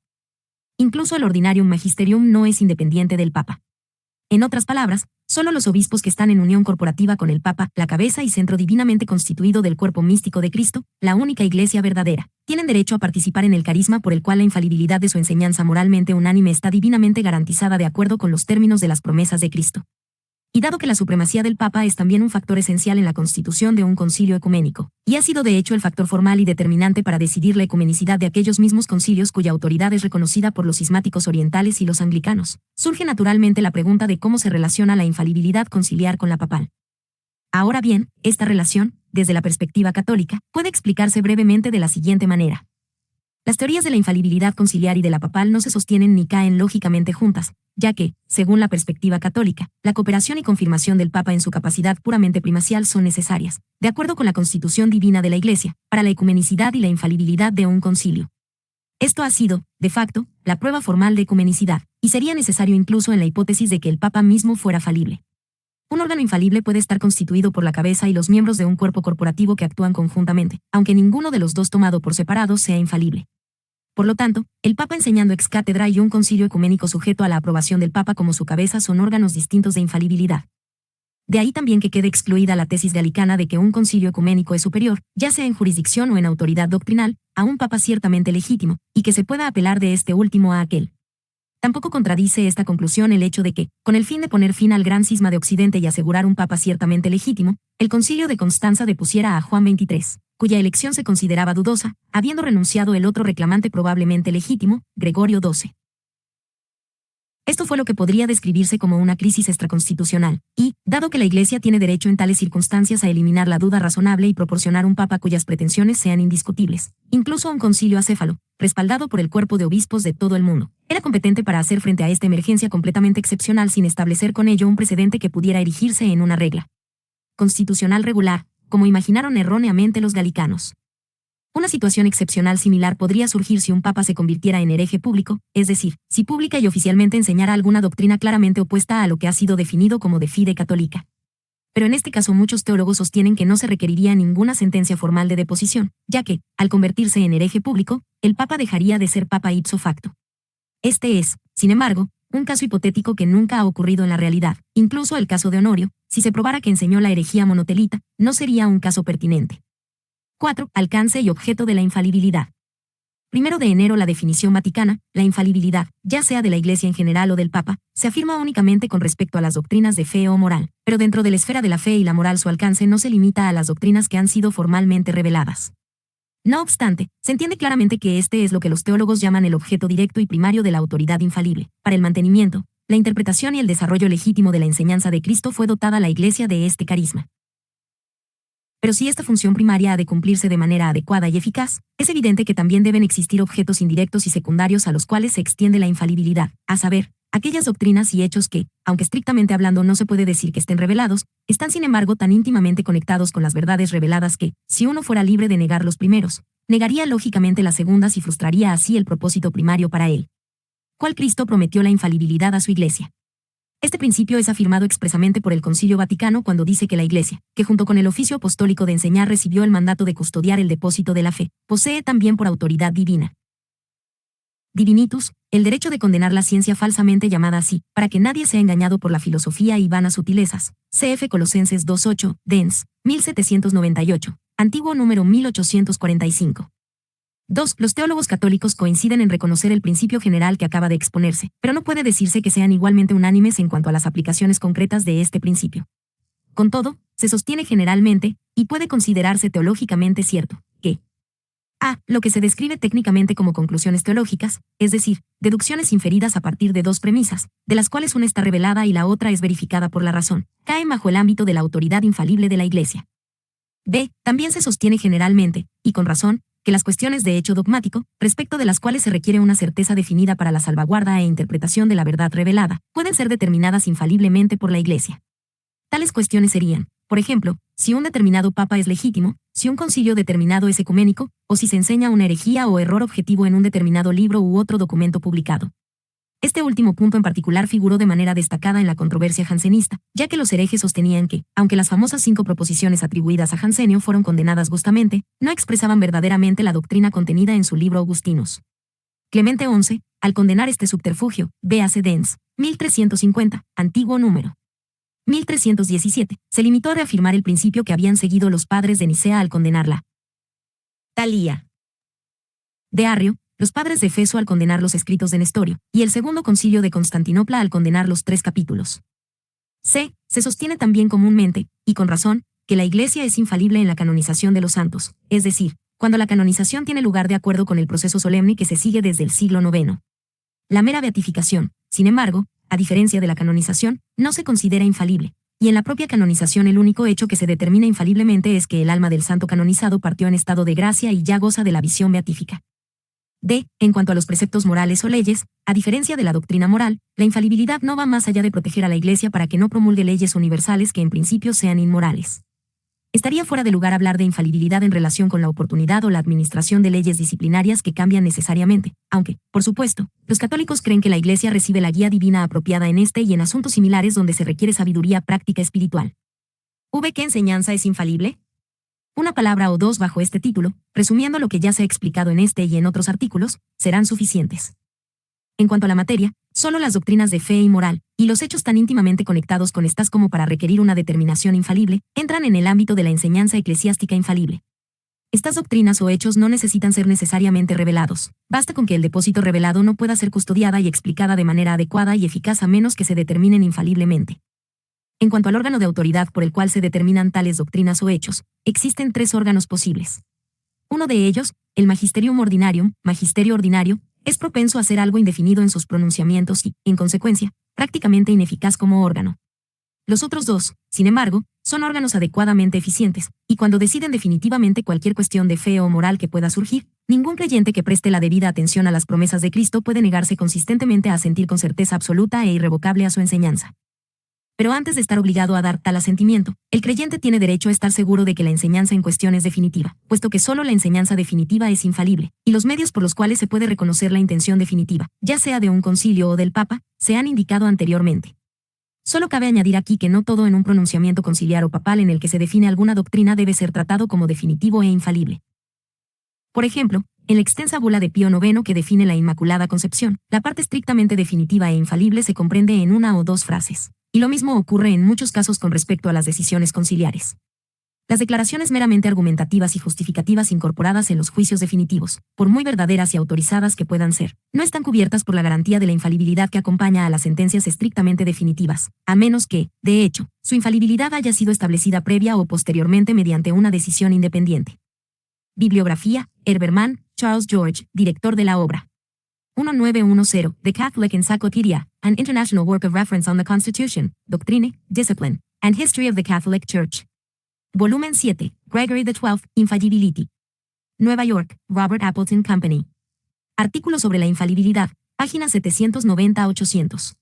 Incluso el ordinarium magisterium no es independiente del Papa. En otras palabras, solo los obispos que están en unión corporativa con el Papa, la cabeza y centro divinamente constituido del cuerpo místico de Cristo, la única Iglesia verdadera, tienen derecho a participar en el carisma por el cual la infalibilidad de su enseñanza moralmente unánime está divinamente garantizada de acuerdo con los términos de las promesas de Cristo. Y dado que la supremacía del Papa es también un factor esencial en la constitución de un concilio ecuménico, y ha sido de hecho el factor formal y determinante para decidir la ecumenicidad de aquellos mismos concilios cuya autoridad es reconocida por los cismáticos orientales y los anglicanos, surge naturalmente la pregunta de cómo se relaciona la infalibilidad conciliar con la papal. Ahora bien, esta relación, desde la perspectiva católica, puede explicarse brevemente de la siguiente manera. Las teorías de la infalibilidad conciliar y de la papal no se sostienen ni caen lógicamente juntas, ya que, según la perspectiva católica, la cooperación y confirmación del Papa en su capacidad puramente primacial son necesarias, de acuerdo con la constitución divina de la Iglesia, para la ecumenicidad y la infalibilidad de un concilio. Esto ha sido, de facto, la prueba formal de ecumenicidad, y sería necesario incluso en la hipótesis de que el Papa mismo fuera falible. Un órgano infalible puede estar constituido por la cabeza y los miembros de un cuerpo corporativo que actúan conjuntamente, aunque ninguno de los dos tomado por separado sea infalible. Por lo tanto, el Papa enseñando ex cátedra y un concilio ecuménico sujeto a la aprobación del Papa como su cabeza son órganos distintos de infalibilidad. De ahí también que quede excluida la tesis galicana de que un concilio ecuménico es superior, ya sea en jurisdicción o en autoridad doctrinal, a un Papa ciertamente legítimo, y que se pueda apelar de este último a aquel. Tampoco contradice esta conclusión el hecho de que, con el fin de poner fin al gran cisma de Occidente y asegurar un Papa ciertamente legítimo, el Concilio de Constanza depusiera a Juan XXIII, cuya elección se consideraba dudosa, habiendo renunciado el otro reclamante probablemente legítimo, Gregorio XII. Esto fue lo que podría describirse como una crisis extraconstitucional, y, dado que la Iglesia tiene derecho en tales circunstancias a eliminar la duda razonable y proporcionar un papa cuyas pretensiones sean indiscutibles, incluso un concilio acéfalo, respaldado por el cuerpo de obispos de todo el mundo, era competente para hacer frente a esta emergencia completamente excepcional sin establecer con ello un precedente que pudiera erigirse en una regla constitucional regular, como imaginaron erróneamente los galicanos. Una situación excepcional similar podría surgir si un papa se convirtiera en hereje público, es decir, si pública y oficialmente enseñara alguna doctrina claramente opuesta a lo que ha sido definido como de fide católica. Pero en este caso muchos teólogos sostienen que no se requeriría ninguna sentencia formal de deposición, ya que, al convertirse en hereje público, el papa dejaría de ser papa ipso facto. Este es, sin embargo, un caso hipotético que nunca ha ocurrido en la realidad. Incluso el caso de Honorio, si se probara que enseñó la herejía monotelita, no sería un caso pertinente. 4. Alcance y objeto de la infalibilidad. 1 de enero. La definición vaticana, la infalibilidad, ya sea de la Iglesia en general o del Papa, se afirma únicamente con respecto a las doctrinas de fe o moral, pero dentro de la esfera de la fe y la moral su alcance no se limita a las doctrinas que han sido formalmente reveladas. No obstante, se entiende claramente que este es lo que los teólogos llaman el objeto directo y primario de la autoridad infalible. Para el mantenimiento, la interpretación y el desarrollo legítimo de la enseñanza de Cristo fue dotada la Iglesia de este carisma. Pero si esta función primaria ha de cumplirse de manera adecuada y eficaz, es evidente que también deben existir objetos indirectos y secundarios a los cuales se extiende la infalibilidad, a saber, aquellas doctrinas y hechos que, aunque estrictamente hablando no se puede decir que estén revelados, están sin embargo tan íntimamente conectados con las verdades reveladas que, si uno fuera libre de negar los primeros, negaría lógicamente las segundas y frustraría así el propósito primario para él. ¿Cuál Cristo prometió la infalibilidad a su Iglesia? Este principio es afirmado expresamente por el Concilio Vaticano cuando dice que la Iglesia, que junto con el oficio apostólico de enseñar recibió el mandato de custodiar el depósito de la fe, posee también por autoridad divina. Divinitus, el derecho de condenar la ciencia falsamente llamada así, para que nadie sea engañado por la filosofía y vanas sutilezas. Cf. Colosenses 2:8, Dens, 1798, antiguo número 1845. 2. Los teólogos católicos coinciden en reconocer el principio general que acaba de exponerse, pero no puede decirse que sean igualmente unánimes en cuanto a las aplicaciones concretas de este principio. Con todo, se sostiene generalmente, y puede considerarse teológicamente cierto, que a. Lo que se describe técnicamente como conclusiones teológicas, es decir, deducciones inferidas a partir de dos premisas, de las cuales una está revelada y la otra es verificada por la razón, caen bajo el ámbito de la autoridad infalible de la Iglesia. b. También se sostiene generalmente, y con razón, que las cuestiones de hecho dogmático, respecto de las cuales se requiere una certeza definida para la salvaguarda e interpretación de la verdad revelada, pueden ser determinadas infaliblemente por la Iglesia. Tales cuestiones serían, por ejemplo, si un determinado papa es legítimo, si un concilio determinado es ecuménico, o si se enseña una herejía o error objetivo en un determinado libro u otro documento publicado. Este último punto en particular figuró de manera destacada en la controversia jansenista, ya que los herejes sostenían que, aunque las famosas 5 proposiciones atribuidas a Jansenio fueron condenadas justamente, no expresaban verdaderamente la doctrina contenida en su libro Augustinus. Clemente XI, al condenar este subterfugio, véase Dens, 1350, antiguo número 1317, se limitó a reafirmar el principio que habían seguido los padres de Nicea al condenarla. Talía. De Arrio, los padres de Efeso al condenar los escritos de Nestorio, y el Segundo Concilio de Constantinopla al condenar los 3 capítulos. C. Se sostiene también comúnmente, y con razón, que la Iglesia es infalible en la canonización de los santos, es decir, cuando la canonización tiene lugar de acuerdo con el proceso solemne que se sigue desde el siglo IX. La mera beatificación, sin embargo, a diferencia de la canonización, no se considera infalible, y en la propia canonización el único hecho que se determina infaliblemente es que el alma del santo canonizado partió en estado de gracia y ya goza de la visión beatífica. D. En cuanto a los preceptos morales o leyes, a diferencia de la doctrina moral, la infalibilidad no va más allá de proteger a la Iglesia para que no promulgue leyes universales que en principio sean inmorales. Estaría fuera de lugar hablar de infalibilidad en relación con la oportunidad o la administración de leyes disciplinarias que cambian necesariamente, aunque, por supuesto, los católicos creen que la Iglesia recibe la guía divina apropiada en este y en asuntos similares donde se requiere sabiduría práctica espiritual. ¿Qué enseñanza es infalible? Una palabra o dos bajo este título, resumiendo lo que ya se ha explicado en este y en otros artículos, serán suficientes. En cuanto a la materia, solo las doctrinas de fe y moral, y los hechos tan íntimamente conectados con estas como para requerir una determinación infalible, entran en el ámbito de la enseñanza eclesiástica infalible. Estas doctrinas o hechos no necesitan ser necesariamente revelados, basta con que el depósito revelado no pueda ser custodiada y explicada de manera adecuada y eficaz a menos que se determinen infaliblemente. En cuanto al órgano de autoridad por el cual se determinan tales doctrinas o hechos, existen tres órganos posibles. Uno de ellos, el Magisterium Ordinarium, magisterio ordinario, es propenso a hacer algo indefinido en sus pronunciamientos y, en consecuencia, prácticamente ineficaz como órgano. Los otros dos, sin embargo, son órganos adecuadamente eficientes, y cuando deciden definitivamente cualquier cuestión de fe o moral que pueda surgir, ningún creyente que preste la debida atención a las promesas de Cristo puede negarse consistentemente a asentir con certeza absoluta e irrevocable a su enseñanza. Pero antes de estar obligado a dar tal asentimiento, el creyente tiene derecho a estar seguro de que la enseñanza en cuestión es definitiva, puesto que solo la enseñanza definitiva es infalible, y los medios por los cuales se puede reconocer la intención definitiva, ya sea de un concilio o del Papa, se han indicado anteriormente. Solo cabe añadir aquí que no todo en un pronunciamiento conciliar o papal en el que se define alguna doctrina debe ser tratado como definitivo e infalible. Por ejemplo, en la extensa bula de Pío IX que define la Inmaculada Concepción, la parte estrictamente definitiva e infalible se comprende en una o dos frases. Y lo mismo ocurre en muchos casos con respecto a las decisiones conciliares. Las declaraciones meramente argumentativas y justificativas incorporadas en los juicios definitivos, por muy verdaderas y autorizadas que puedan ser, no están cubiertas por la garantía de la infalibilidad que acompaña a las sentencias estrictamente definitivas, a menos que, de hecho, su infalibilidad haya sido establecida previa o posteriormente mediante una decisión independiente. Bibliografía: Herbermann, Charles George, director de la obra. 1910, The Catholic Encyclopedia, an international work of reference on the Constitution, Doctrine, Discipline, and History of the Catholic Church. Volumen 7, Gregory XII, Infallibility. Nueva York, Robert Appleton Company. Artículo sobre la infalibilidad, páginas 790 a 800.